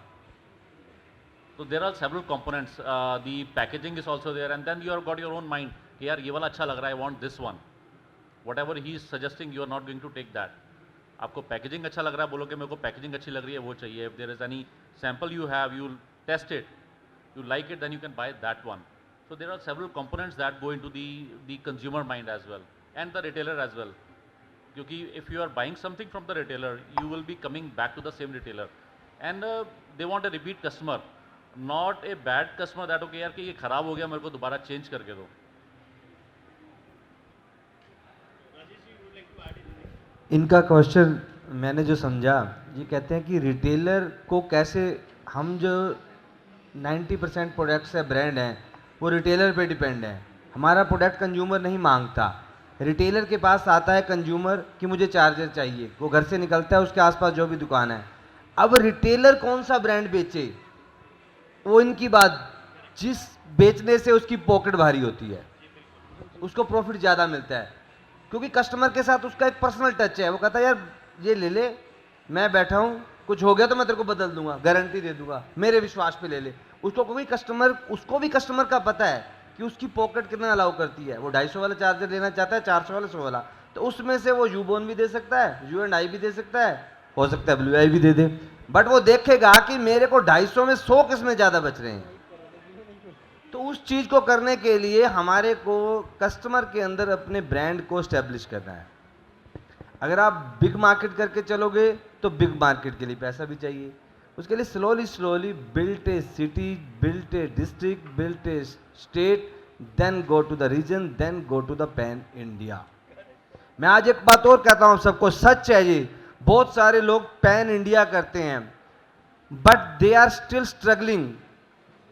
So there are several components. The packaging is also there, and then you have got your own mind. Yaar, ye wala acha lag raha hai, I want this one. Whatever he is suggesting, you are not going to take that. आपको packaging अच्छा लग रहा है, बोलोगे मेरे को packaging अच्छी लग रही है, वो चाहिए. If there is any sample you have, you test it, you like it, then you can buy that one. So there are several components that go into the consumer mind as well, and the retailer as well. क्योंकि if you are buying something from the retailer, you will be coming back to the same retailer, and they want a repeat customer, not a bad customer that okay यार कि ये खराब हो गया, मेरे को दोबारा चेंज करके दो. इनका क्वेश्चन मैंने जो समझा, ये कहते हैं कि रिटेलर को कैसे, हम जो 90% प्रोडक्ट्स है ब्रांड हैं वो रिटेलर पे डिपेंड है. हमारा प्रोडक्ट कंज्यूमर नहीं मांगता, रिटेलर के पास आता है कंज्यूमर कि मुझे चार्जर चाहिए, वो घर से निकलता है, उसके आसपास जो भी दुकान है. अब रिटेलर कौन सा ब्रांड बेचे, वो इनकी बात, जिस बेचने से उसकी पॉकेट भारी होती है उसको प्रॉफिट ज़्यादा मिलता है, क्योंकि कस्टमर के साथ उसका एक पर्सनल टच है. वो कहता है यार ये ले ले, मैं बैठा हूँ, कुछ हो गया तो मैं तेरे को बदल दूंगा, गारंटी दे दूंगा, मेरे विश्वास पे ले ले. उसको भी कस्टमर का पता है कि उसकी पॉकेट कितना अलाउ करती है. वो 250 वाला चार्जर लेना चाहता है, 400 वाला, 100 वाला, तो उसमें से वो यूबोन भी दे सकता है, U&I भी दे सकता है, हो सकता है WI भी दे दे, बट वो देखेगा कि मेरे को 250 में 100 किसमें ज़्यादा बच रहे हैं. तो उस चीज़ को करने के लिए हमारे को कस्टमर के अंदर अपने ब्रांड को स्टैब्लिश करना है. अगर आप बिग मार्केट करके चलोगे तो बिग मार्केट के लिए पैसा भी चाहिए. उसके लिए slowly built a city, built a district, built a state, then go to the region, then go to the pan India. मैं आज एक बात और कहता हूं सबको, सच है ये, बहुत सारे लोग पैन इंडिया करते हैं but they are still struggling.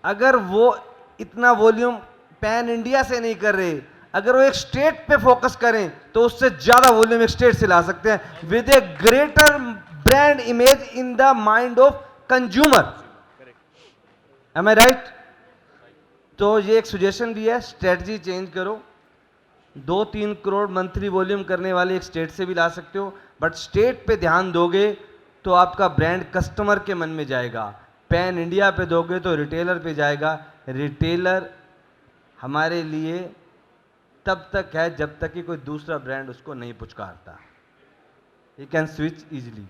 अगर वो इतना वॉल्यूम पैन इंडिया से नहीं कर रहे, अगर वो एक स्टेट पे फोकस करें तो उससे ज्यादा वॉल्यूम एक स्टेट से ला सकते हैं with a greater brand image in the mind of consumer. Am I right? तो ये एक सजेशन भी है, स्ट्रेटजी चेंज करो. 2-3 करोड़ मंथली वॉल्यूम करने वाले एक स्टेट से भी ला सकते हो, बट स्टेट पे ध्यान दोगे तो आपका ब्रांड कस्टमर के मन में जाएगा. पैन इंडिया पे दोगे तो रिटेलर पे जाएगा. रिटेलर हमारे लिए तब तक है जब तक कि कोई दूसरा ब्रांड उसको नहीं पुचकारता. You can switch easily.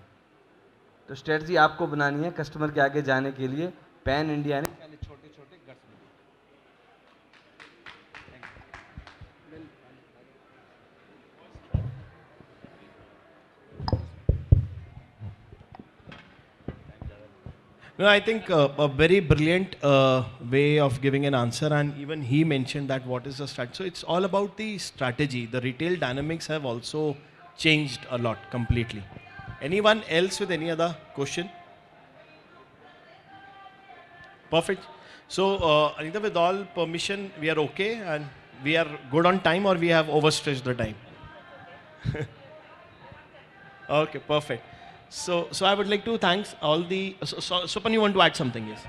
तो स्ट्रेटजी आपको बनानी है कस्टमर के आगे जाने के लिए. पैन इंडिया ने पहले छोटे छोटे गट्स बनाए. No, I think a very brilliant way of giving an answer, and even he mentioned that what is the strategy. So it's all about the strategy. The retail dynamics have also changed a lot completely. Anyone else with any other question? Perfect. So Anita, with all permission, we are okay and we are good on time, or we have overstretched the time? Okay, perfect. So I would like to thanks all the. Supan, you want to add something? Yes.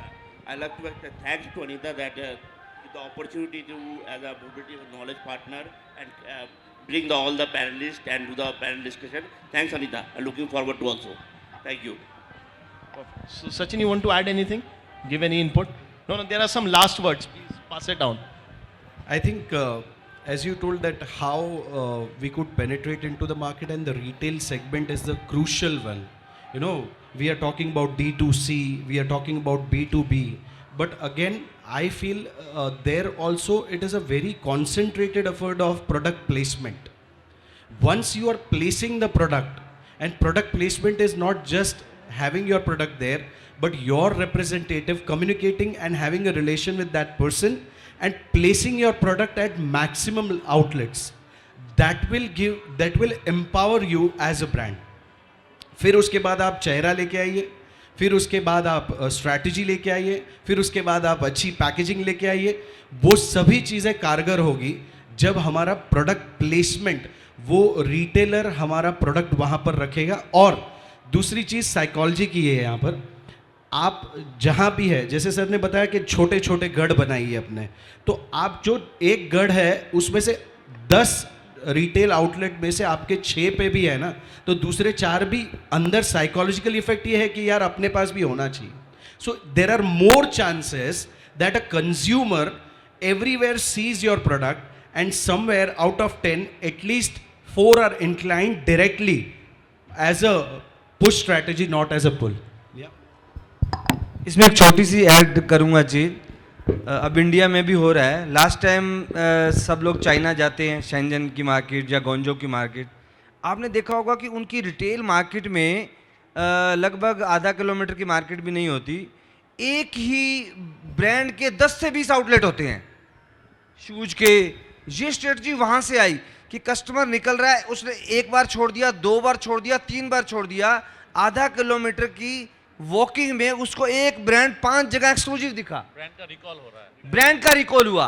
I'd like to thanks to Anita that the opportunity to as a mobility knowledge partner and bring all the panelists and do the panel discussion. Thanks, Anita. I'm looking forward to also. Thank you. Perfect. So Sachin, you want to add anything? Give any input? No, there are some last words. Please pass it down. I think as you told that how we could penetrate into the market, and the retail segment is the crucial one. You know, we are talking about D2C, we are talking about B2B, but again, I feel there also it is a very concentrated effort of product placement. Once you are placing the product, and product placement is not just having your product there, but your representative communicating and having a relation with that person and placing your product at maximum outlets. That will empower you as a brand. फिर उसके बाद आप चेहरा लेके आइए, फिर उसके बाद आप स्ट्रैटेजी लेके आइए, फिर उसके बाद आप अच्छी पैकेजिंग लेके आइए. वो सभी चीज़ें कारगर होगी जब हमारा प्रोडक्ट प्लेसमेंट, वो रिटेलर हमारा प्रोडक्ट वहाँ पर रखेगा. और दूसरी चीज़ साइकोलॉजी की है यहाँ पर. आप जहाँ भी है, जैसे सर ने बताया कि छोटे छोटे गढ़ बनाइए अपने, तो आप जो एक गढ़ है उसमें से 10 रिटेल आउटलेट में से आपके 6 पे भी है ना, तो दूसरे 4 भी अंदर साइकोलॉजिकल इफेक्ट ये है कि यार अपने पास भी होना चाहिए. So there are more chances that a consumer everywhere sees your product, and somewhere out of 10 at least 4 are inclined directly as a push strategy, not as a pull. इसमें एक छोटी सी ऐड करूँगा चीज़. अब इंडिया में भी हो रहा है. लास्ट टाइम सब लोग चाइना जाते हैं, शेंजन की मार्केट या गोंजो की मार्केट. आपने देखा होगा कि उनकी रिटेल मार्केट में लगभग आधा किलोमीटर की मार्केट भी नहीं होती, एक ही ब्रांड के 10 से 20 आउटलेट होते हैं शूज के. ये स्ट्रेटजी वहाँ से आई कि कस्टमर निकल रहा है, उसने एक बार छोड़ दिया, 2 बार छोड़ दिया, 3 बार छोड़ दिया, आधा किलोमीटर की वॉकिंग में उसको एक ब्रांड 5 जगह एक्सक्लूसिव दिखा. ब्रांड का रिकॉल हो रहा है. ब्रांड का रिकॉल हुआ.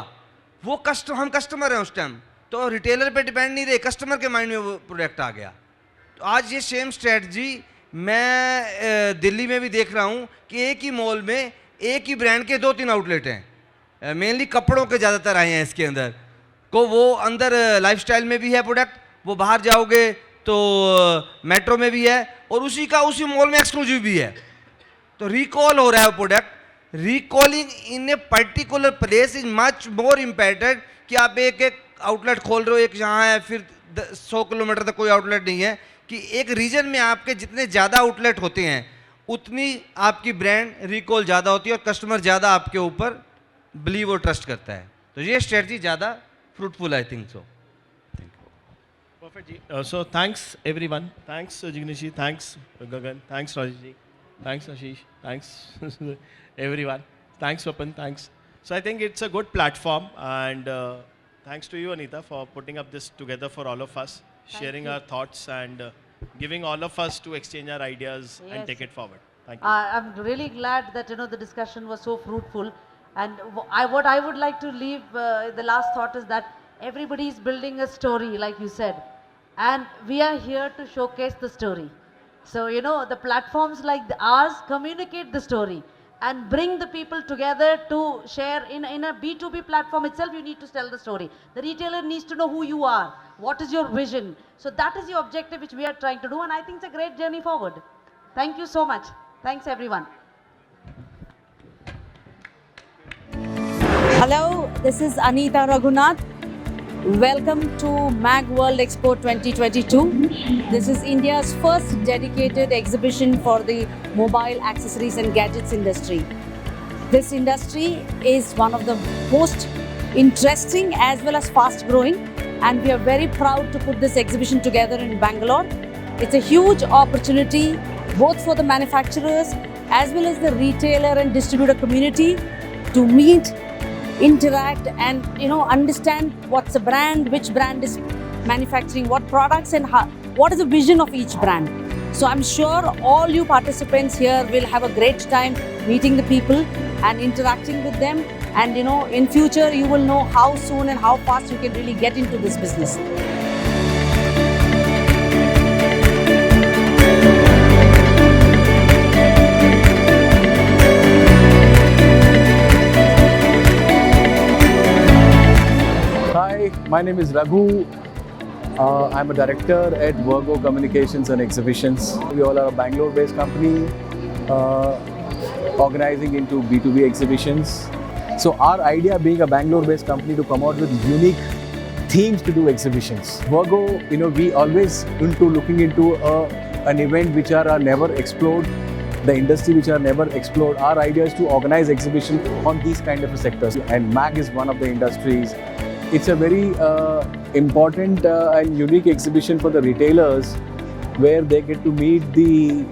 वो हम कस्टमर हैं उस टाइम, तो रिटेलर पे डिपेंड नहीं रहे, कस्टमर के माइंड में वो प्रोडक्ट आ गया. तो आज ये सेम स्ट्रेटजी मैं दिल्ली में भी देख रहा हूँ कि एक ही मॉल में एक ही ब्रांड के 2-3 आउटलेट हैं. मेनली कपड़ों के ज़्यादातर आए हैं इसके अंदर को. वो अंदर लाइफस्टाइल में भी है प्रोडक्ट, वो बाहर जाओगे तो मेट्रो में भी है, और उसी मॉल में एक्सक्लूसिव भी है. तो रिकॉल हो रहा है product. Recalling in a particular place is much more impacted कि आप एक आउटलेट खोल रहे हो, एक यहाँ है, फिर 100 किलोमीटर तक कोई आउटलेट नहीं है. कि एक रीजन में आपके जितने ज़्यादा आउटलेट होते हैं उतनी आपकी ब्रांड रिकॉल ज़्यादा होती है और कस्टमर ज़्यादा आपके ऊपर बिलीव और ट्रस्ट करता है. तो ये स्ट्रेटजी ज़्यादा fruitful I think so. Perfect ji. So thanks everyone. Thanks Jignesh ji. Thanks Gagan. Thanks Rajesh ji. Thanks Ashish. Thanks everyone. Thanks Swapan. Thanks. So I think it's a good platform, and thanks to you Anita for putting up this together for all of us, sharing our thoughts and giving all of us to exchange our ideas and take it forward. Thank you. I'm really glad that the discussion was so fruitful, and what I would like to leave the last thought is that everybody is building a story, like you said, and we are here to showcase the story. So the platforms like ours communicate the story and bring the people together to share. In a B2B platform itself, you need to tell the story. The retailer needs to know who you are, what is your vision. So that is the objective which we are trying to do, and I think it's a great journey forward. Thank you so much. Thanks everyone. Hello, this is Anita Raghunath. Welcome to Magworldexpo 2022. This is India's first dedicated exhibition for the mobile accessories and gadgets industry. This industry is one of the most interesting as well as fast growing, and we are very proud to put this exhibition together in Bangalore. It's a huge opportunity both for the manufacturers as well as the retailer and distributor community to meet, interact, and understand what's a brand, which brand is manufacturing what products, and what is the vision of each brand. So I'm sure all you participants here will have a great time meeting the people and interacting with them, and in future you will know how soon and how fast you can really get into this business. Hi, my name is Raghu. I'm a director at Virgo Communications and Exhibitions. We all are a Bangalore-based company organizing into B2B exhibitions. So our idea being a Bangalore-based company to come out with unique themes to do exhibitions. Virgo, we always into looking into an event which are never explored, the industry which are never explored. Our idea is to organize exhibition on these kind of sectors, and MAG is one of the industries. It's a very important and unique exhibition for the retailers, where they get to meet the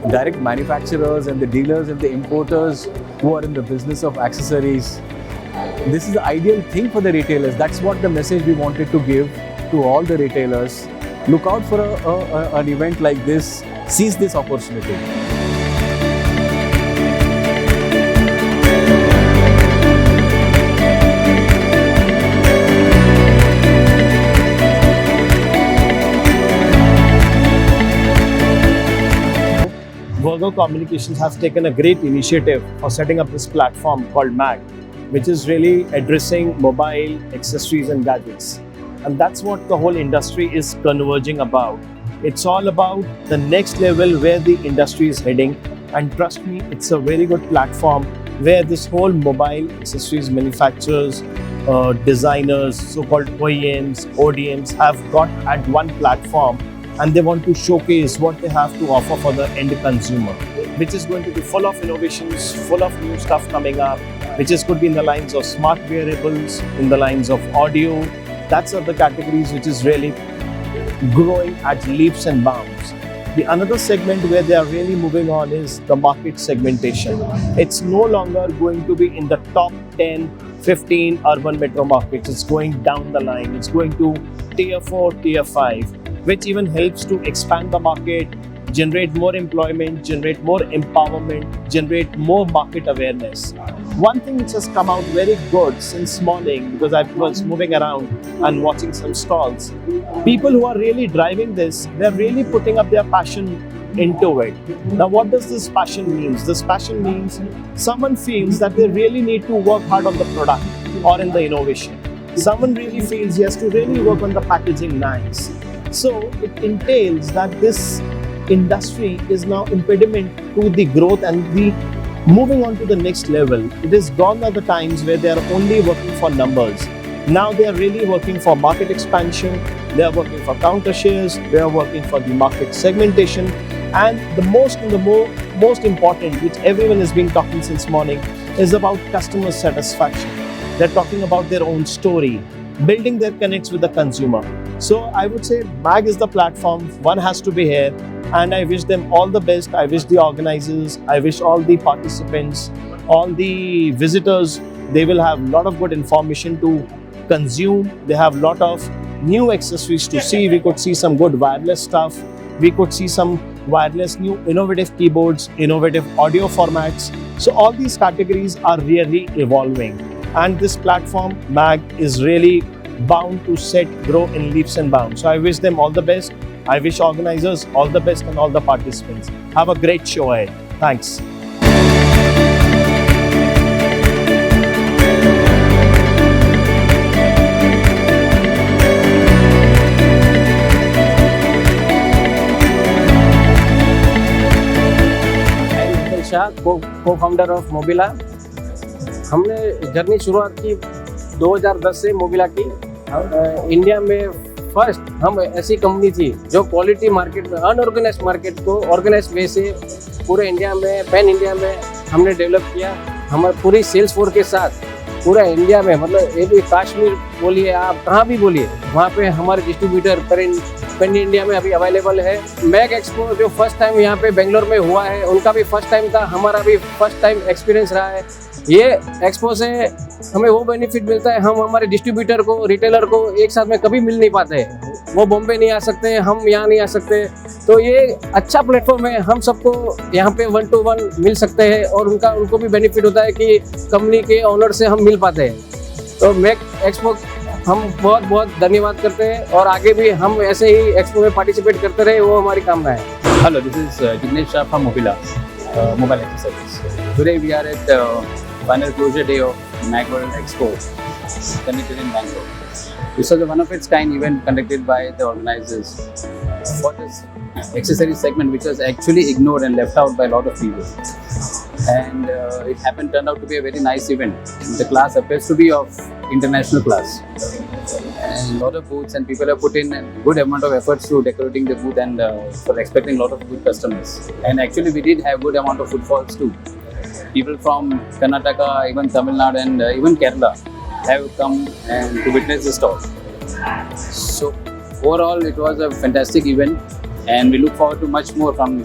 direct manufacturers and the dealers and the importers who are in the business of accessories. This is the ideal thing for the retailers. That's what the message we wanted to give to all the retailers. Look out for an event like this. Seize this opportunity. Virgo Communications has taken a great initiative for setting up this platform called MAG, which is really addressing mobile accessories and gadgets. And that's what the whole industry is converging about. It's all about the next level where the industry is heading. And trust me, it's a very good platform where this whole mobile accessories manufacturers, designers, so-called OEMs, ODMs have got at one platform, and they want to showcase what they have to offer for the end consumer, which is going to be full of innovations, full of new stuff coming up, which could be in the lines of smart wearables, in the lines of audio. That's the categories which is really growing at leaps and bounds. The another segment where they are really moving on is the market segmentation. It's no longer going to be in the top 10, 15 urban metro markets. It's going down the line. It's going to tier 4, tier 5. Which even helps to expand the market, generate more employment, generate more empowerment, generate more market awareness. One thing which has come out very good since morning, because I was moving around and watching some stalls, people who are really driving this, they're really putting up their passion into it. Now, what does this passion mean? This passion means someone feels that they really need to work hard on the product or in the innovation. Someone really feels he has to really work on the packaging nice. So it entails that this industry is now impediment to the growth and the moving on to the next level. It is gone are the times where they are only working for numbers. Now they are really working for market expansion, they are working for counter shares, they are working for the market segmentation, and the most important, which everyone has been talking since morning, is about customer satisfaction. They're talking about their own story, building their connects with the consumer. So I would say MAG is the platform, one has to be here, and I wish them all the best. I wish the organizers, I wish all the participants, all the visitors, they will have a lot of good information to consume. They have a lot of new accessories to see. We could see some good wireless stuff. We could see some wireless new innovative keyboards, innovative audio formats. So all these categories are really evolving. And this platform, MAG, is really bound to grow in leaps and bounds. So I wish them all the best. I wish organizers all the best and all the participants. Have a great show ahead. Thanks. Cofounder of Mobilla. हमने journey शुरुआत की 2010 से मोबिला की। India में first हम ऐसी company थी जो क्वालिटी मार्केट में अनऑर्गेनाइज्ड मार्केट को ऑर्गेनाइज्ड वे से पूरे इंडिया में, पैन इंडिया में हमने डेवलप किया। हमारे पूरी सेल्स फोर्स के साथ पूरा इंडिया में, मतलब ये भी कश्मीर बोलिए, आप कहाँ भी बोलिए, वहाँ पे हमारे डिस्ट्रीब्यूटर पैन इंडिया में अभी अवेलेबल है। मैग एक्सपो जो फर्स्ट टाइम यहाँ पे बेंगलोर में हुआ है, उनका भी फर्स्ट टाइम था, हमारा भी फर्स्ट टाइम एक्सपीरियंस रहा है। ये एक्सपो से हमें वो बेनिफिट मिलता है, हम हमारे डिस्ट्रीब्यूटर को, रिटेलर को एक साथ में कभी मिल नहीं पाते। वो बॉम्बे नहीं आ सकते, हम यहाँ नहीं आ सकते, तो ये अच्छा प्लेटफॉर्म है। हम सबको यहाँ पे 1 to 1 मिल सकते हैं और उनको भी बेनिफिट होता है कि कंपनी के ऑनर से हम मिल पाते हैं। तो मैग एक्सपो हम बहुत बहुत धन्यवाद करते हैं और आगे भी हम ऐसे ही एक्सपो में पार्टिसिपेट करते रहे, वो हमारी कामना है। Hello, this is Jignesh Shah from Mobila, mobile accessories. Today we are at final closure day of Magworldexpo, conducted in Bangalore. This was a one of its kind event conducted by the organizers for this accessory segment, which was actually ignored and left out by a lot of people. And it turned out to be a very nice event. The class appears to be of international class. And a lot of booths and people have put in a good amount of efforts to decorating the booth and for expecting a lot of good customers. And actually we did have good amount of footfalls too. People from Karnataka, even Tamil Nadu and even Kerala have come and to witness the stall. So overall it was a fantastic event and we look forward to much more from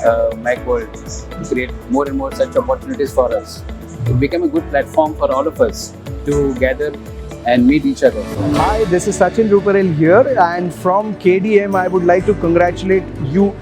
Magworld to create more and more such opportunities for us. It became a good platform for all of us to gather and meet each other. Hi, this is Sachin Ruparel here, and from KDM, I would like to congratulate you,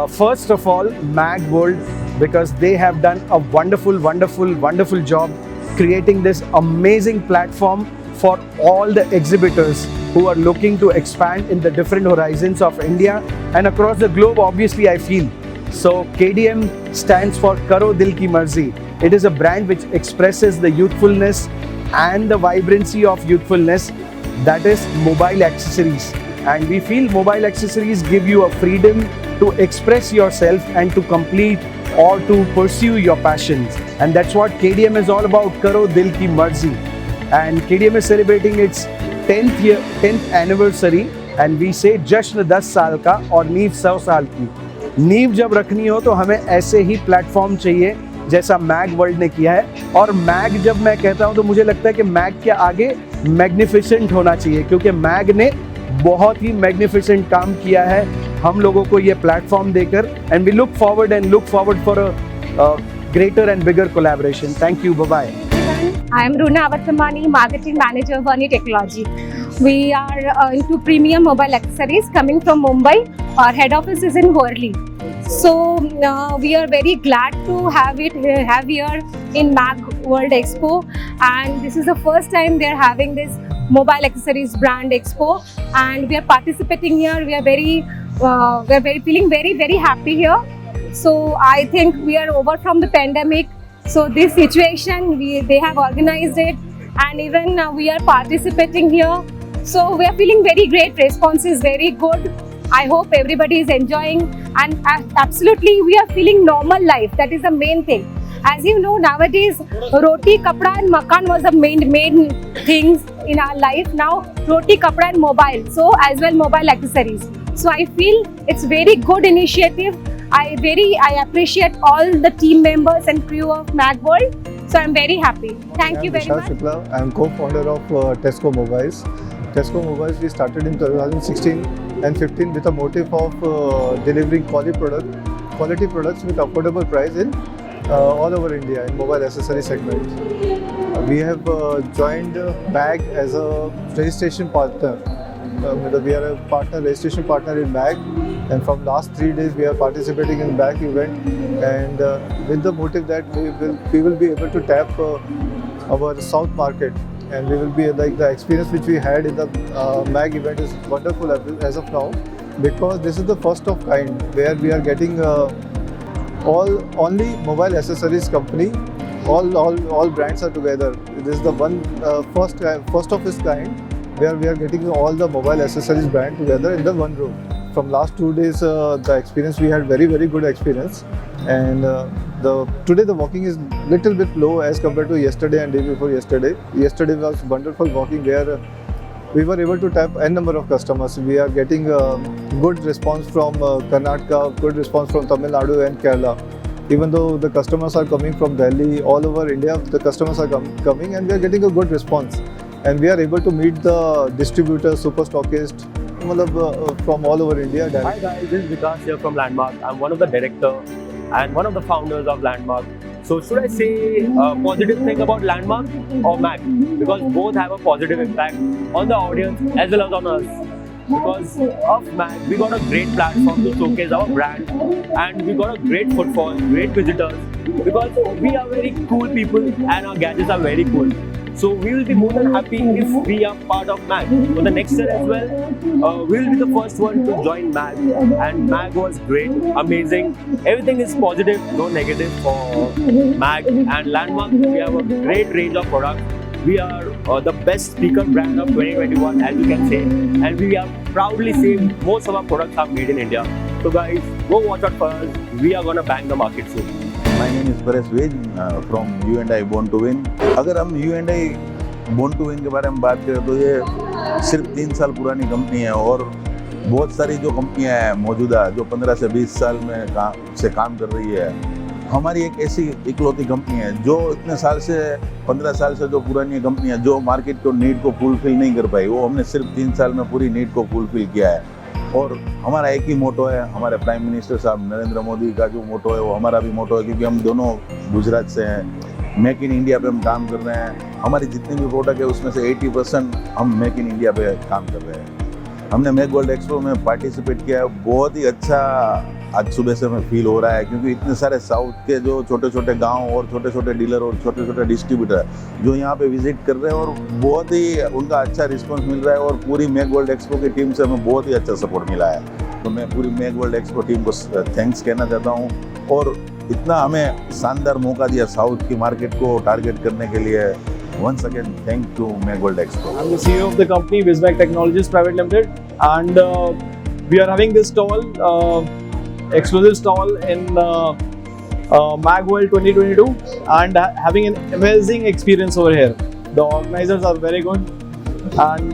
first of all, Magworld, because they have done a wonderful job creating this amazing platform for all the exhibitors who are looking to expand in the different horizons of India and across the globe, obviously, I feel. So KDM stands for Karo Dil Ki Marzi. It is a brand which expresses the youthfulness and the vibrancy of youthfulness, that is mobile accessories. And we feel mobile accessories give you a freedom to express yourself and to complete or to pursue your passions. And that's what KDM is all about, Karo Dil Ki Marzi. And KDM is celebrating its 10th anniversary, and we say जश्न 10 साल का और नींव 100 साल की. नींव जब रखनी हो तो हमें ऐसे ही प्लेटफॉर्म चाहिए जैसा मैग वर्ल्ड ने किया है. और मैग जब मैं कहता हूं तो मुझे लगता है कि मैग के आगे मैग्निफिसेंट होना चाहिए, क्योंकि मैग ने बहुत ही मैग्निफिसेंट काम किया है हम लोगों को ये प्लेटफॉर्म देकर. And we look forward for a greater and bigger collaboration. Thank you. Bye-bye. I am Runa Avathamani, Marketing Manager, Verni Technology. We are into premium mobile accessories coming from Mumbai. Our head office is in Worli. So we are very glad to have here in Magworldexpo, and this is the first time they are having this mobile accessories brand expo, and we are participating here. We are feeling very happy here. So I think we are over from the pandemic. So this situation, they have organized it, and even we are participating here. So we are feeling very great. Response is very good. I hope everybody is enjoying, and absolutely we are feeling normal life. That is the main thing. As you know, nowadays roti, kapda and makan was the main things in our life. Now roti, kapda and mobile. So as well mobile accessories. So I feel it's very good initiative. I appreciate all the team members and crew of Magworld. So I'm very happy. Thank you very much. Shukla. I am co-founder of Tesco Mobiles. Tesco Mobiles we started in 2016 and 15 with a motive of delivering quality products with affordable price in all over India in mobile accessory segment. We have joined MAG as a registration partner. We are a registration partner in MAG, and from last 3 days we are participating in MAG event, and with the motive that we will be able to tap our south market, and we will be like the experience which we had in the MAG event is wonderful as of now, because this is the first of kind where we are getting only mobile accessories company. All brands are together. This is the one first of its kind, where we are getting all the mobile accessories brand together in the one room. From last 2 days, the experience we had very good experience, and today the walking is little bit low as compared to yesterday and day before yesterday. Yesterday was wonderful walking where we were able to tap n number of customers. We are getting good response from Karnataka, good response from Tamil Nadu and Kerala. Even though the customers are coming from Delhi, all over India, the customers are coming, and we are getting a good response. And we are able to meet the distributors, super stockists from all over India. Hi guys, this is Vikas here from Landmark. I'm one of the directors and one of the founders of Landmark. So should I say a positive thing about Landmark or MAG? Because both have a positive impact on the audience as well as on us. Because of MAG, we got a great platform to showcase our brand, and we got a great footfall, great visitors, because we are very cool people and our gadgets are very cool. So we will be more than happy if we are part of MAG. So the next year as well, we will be the first one to join MAG. And MAG was great, amazing. Everything is positive, no negative for MAG. And Landmark, we have a great range of products. We are the best speaker brand of 2021, as you can say. And we are proudly saying most of our products are made in India. So guys, go watch out for us. We are gonna bang the market soon. My name is Paresh Vej from U&I Born to Win. अगर हम U&I Born to Win के बारे में बात करें तो ये सिर्फ 3 साल पुरानी कंपनी है, और बहुत सारी जो कंपनियां हैं मौजूदा जो 15 से 20 साल में काम कर रही है, हमारी एक ऐसी इकलौती कंपनी है जो इतने साल से 15 साल से जो पुरानी कंपनियां जो मार्केट को नीड को फुलफिल नहीं कर पाई, वो हमने सिर्फ 3 साल में पूरी नीड को फुलफिल किया है। और हमारा एक ही मोटो है, हमारे प्राइम मिनिस्टर साहब नरेंद्र मोदी का जो मोटो है वो हमारा भी मोटो है, क्योंकि हम दोनों गुजरात से हैं। मेक इन इंडिया पे हम काम कर रहे हैं। हमारी जितनी भी प्रोडक्ट है उसमें से 80% हम मेक इन इंडिया पे काम कर रहे हैं। हमने मैगवर्ल्ड एक्सपो में पार्टिसिपेट किया है, बहुत ही अच्छा आज सुबह से हमें फील हो रहा है, क्योंकि इतने सारे साउथ के जो छोटे छोटे गांव और छोटे छोटे डीलर और छोटे छोटे डिस्ट्रीब्यूटर जो यहाँ पे विजिट कर रहे हैं और बहुत ही उनका अच्छा रिस्पांस मिल रहा है, और पूरी मैगवर्ल्ड एक्सपो की टीम से हमें बहुत ही अच्छा सपोर्ट मिला है। तो मैं पूरी मैगवर्ल्ड एक्सपो टीम को थैंक्स कहना चाहता हूँ, और इतना हमें शानदार मौका दिया साउथ की मार्केट को टारगेट करने के लिए। Once again, thank you, Magworldexpo. I'm the CEO of the company, Visbag Technologies Private Limited, and we are having this stall, exclusive stall in Magworld 2022, and having an amazing experience over here. The organizers are very good, and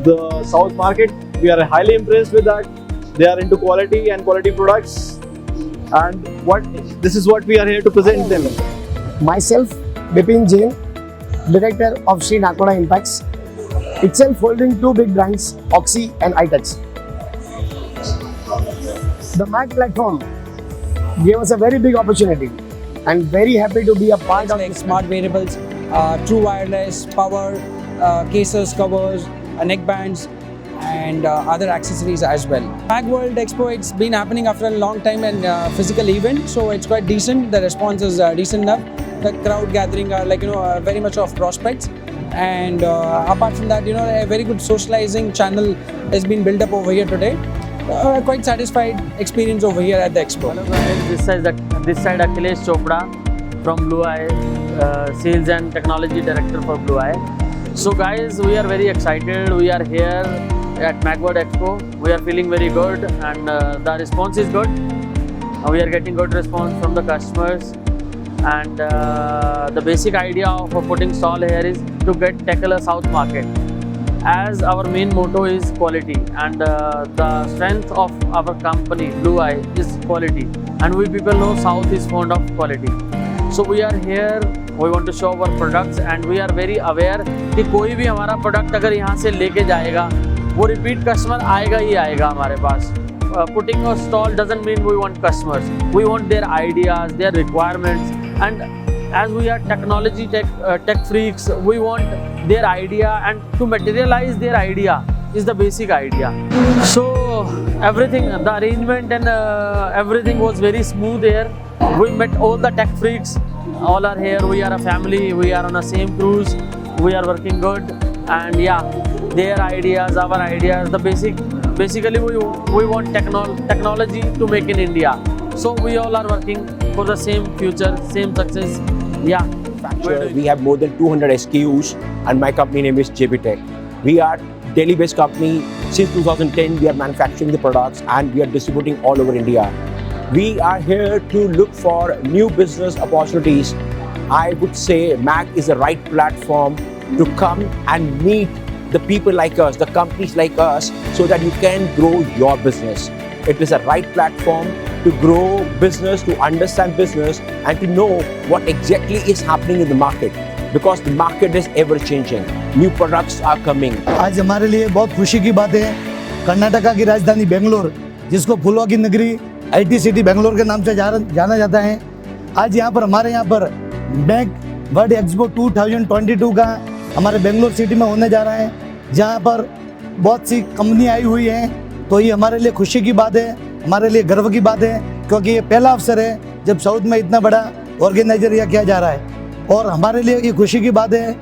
the South market, we are highly impressed with that. They are into quality and quality products, and this is what we are here to present them. Myself, Bipin Jain, Director of Sri Nakoda Impacts, itself holding two big brands, Oxy and iTouch. The Mag platform gave us a very big opportunity and very happy to be a part of like smart wearables, true wireless, power, cases, covers, neckbands, and other accessories as well. Magworldexpo, it's been happening after a long time and physical event, so it's quite decent. The response is decent enough. The crowd gathering are very much of prospects, and apart from that, a very good socializing channel has been built up over here today. Quite satisfied experience over here at the expo. Hello guys, this side Akhilesh Chopra from Blue Eye, Sales and Technology Director for Blue Eye. So guys, we are very excited. We are here at Magworldexpo. We are feeling very good, and the response is good. We are getting good response from the customers, and the basic idea of putting stall here is to tackle a South market, as our main motto is quality, and the strength of our company Blue Eye is quality, and we people know South is fond of quality. So we are here, we want to show our products, and we are very aware कि कोई भी हमारा product अगर यहाँ से लेके जाएगा वो रिपीट कस्टमर आएगा ही आएगा हमारे पास. Putting a stall doesn't mean we want customers. We want their ideas, their requirements, and as we are tech freaks, we want their idea, and to materialize their idea is the basic idea. So everything, the arrangement and everything was very smooth here. We met all the tech freaks, all are here. We are a family, we are on the same cruise, we are working good, and yeah, their ideas, our ideas, basically we want technology to make in India. So we all are working for the same future, same success. Yeah. We have more than 200 SKUs, and my company name is JB Tech. We are Delhi-based company. Since 2010, we are manufacturing the products and we are distributing all over India. We are here to look for new business opportunities. I would say Mag is the right platform to come and meet the people like us, the companies like us, so that you can grow your business. It is a right platform to grow business, to understand business, and to know what exactly is happening in the market, because the market is ever changing. New products are coming. आज हमारे लिए बहुत खुशी की बात है, कर्नाटका की राजधानी बेंगलोर, जिसको फूलों की नगरी IT सिटी बेंगलोर के नाम से जाना जाता है, आज यहाँ पर हमारे यहाँ पर मैगवर्ल्ड एक्सपो 2022 का हमारे बेंगलोर सिटी में होने जा रहा है, जहाँ पर बहुत सी कंपनी आई हुई हैं. तो ये हमारे लिए खुशी की बात है, हमारे लिए गर्व की बात है, क्योंकि ये पहला अवसर है जब साउथ में इतना बड़ा ऑर्गेनाइजर यह किया जा रहा है. और हमारे लिए ये खुशी की बात है.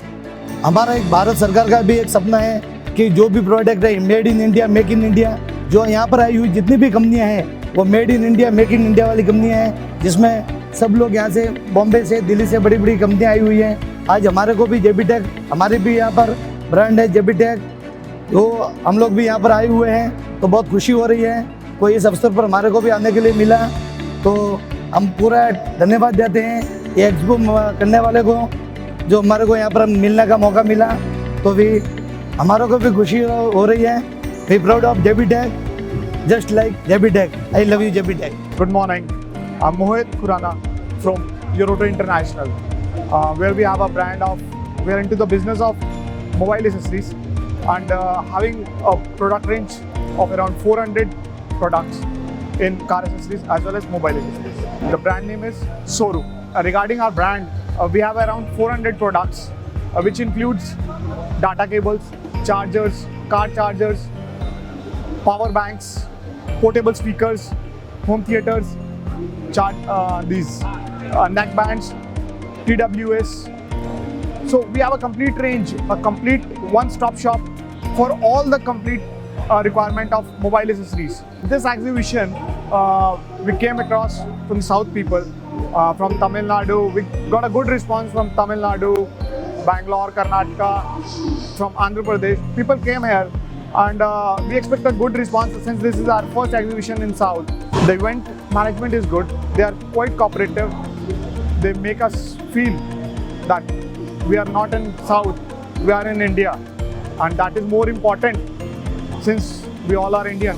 हमारा एक भारत सरकार का भी एक सपना है कि जो भी प्रोडक्ट है made in India, make in India, जो यहाँ पर आई हुई जितनी भी कंपनियाँ हैं वो made in India, make in India वाली कंपनियाँ हैं, जिसमें सब लोग यहाँ से बॉम्बे से, दिल्ली से बड़ी बड़ी कंपनियाँ आई हुई हैं. आज हमारे को भी JB टेक, हमारी भी यहाँ पर ब्रांड है JB टेक, तो हम लोग भी यहाँ पर आए हुए हैं, तो बहुत खुशी हो रही है. कोई इस अवसर पर हमारे को भी आने के लिए मिला, तो हम पूरा धन्यवाद देते हैं ये एक्सपो करने वाले को, जो हमारे को यहाँ पर मिलने का मौका मिला. तो भी हमारे को भी खुशी हो रही है. We proud of JB tech, just like JB Tech. I love you JB Tech. Good morning. I'm Mohit Kurana from Euroto International, where we have a brand of, we are into the business of mobile accessories and having a product range of around 400 products in car accessories as well as mobile accessories. The brand name is Soru. Regarding our brand, we have around 400 products, which includes data cables, chargers, car chargers, power banks, portable speakers, home theaters, neck bands, TWS. So we have a complete range, a complete one-stop shop for all the complete requirement of mobile accessories. This exhibition, we came across from South people, from Tamil Nadu. We got a good response from Tamil Nadu, Bangalore, Karnataka, from Andhra Pradesh. People came here and we expect a good response since this is our first exhibition in South. The event management is good. They are quite cooperative. They make us feel that we are not in South, we are in India. And that is more important since we all are Indian.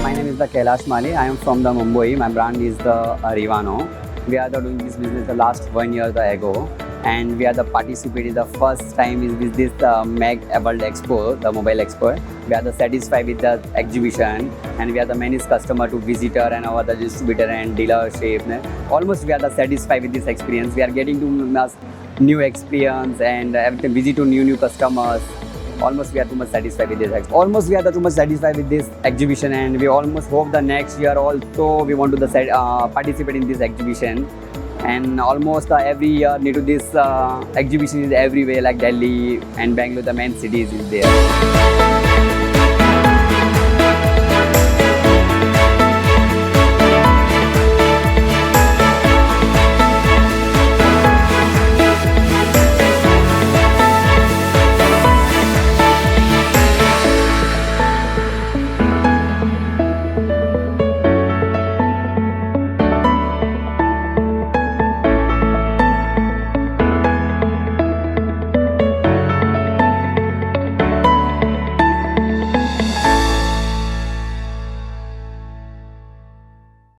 My name is the Kailash Mali. I am from the Mumbai. My brand is the Rivano. We are doing this business the last 1 year ago, and we are the participated the first time is with this Magworldexpo, the mobile expo. We are the satisfied with the exhibition, and we are the many customer to visitor and our the distributor and dealership. Almost we are the satisfied with this experience. We are getting to new experience and everything, visit to new customers. Almost we are too much satisfied with this. Almost we are too much satisfied with this exhibition, and we almost hope the next year also we want to participate in this exhibition. And almost every year need to this exhibition is everywhere like Delhi and Bangalore, the main cities is there.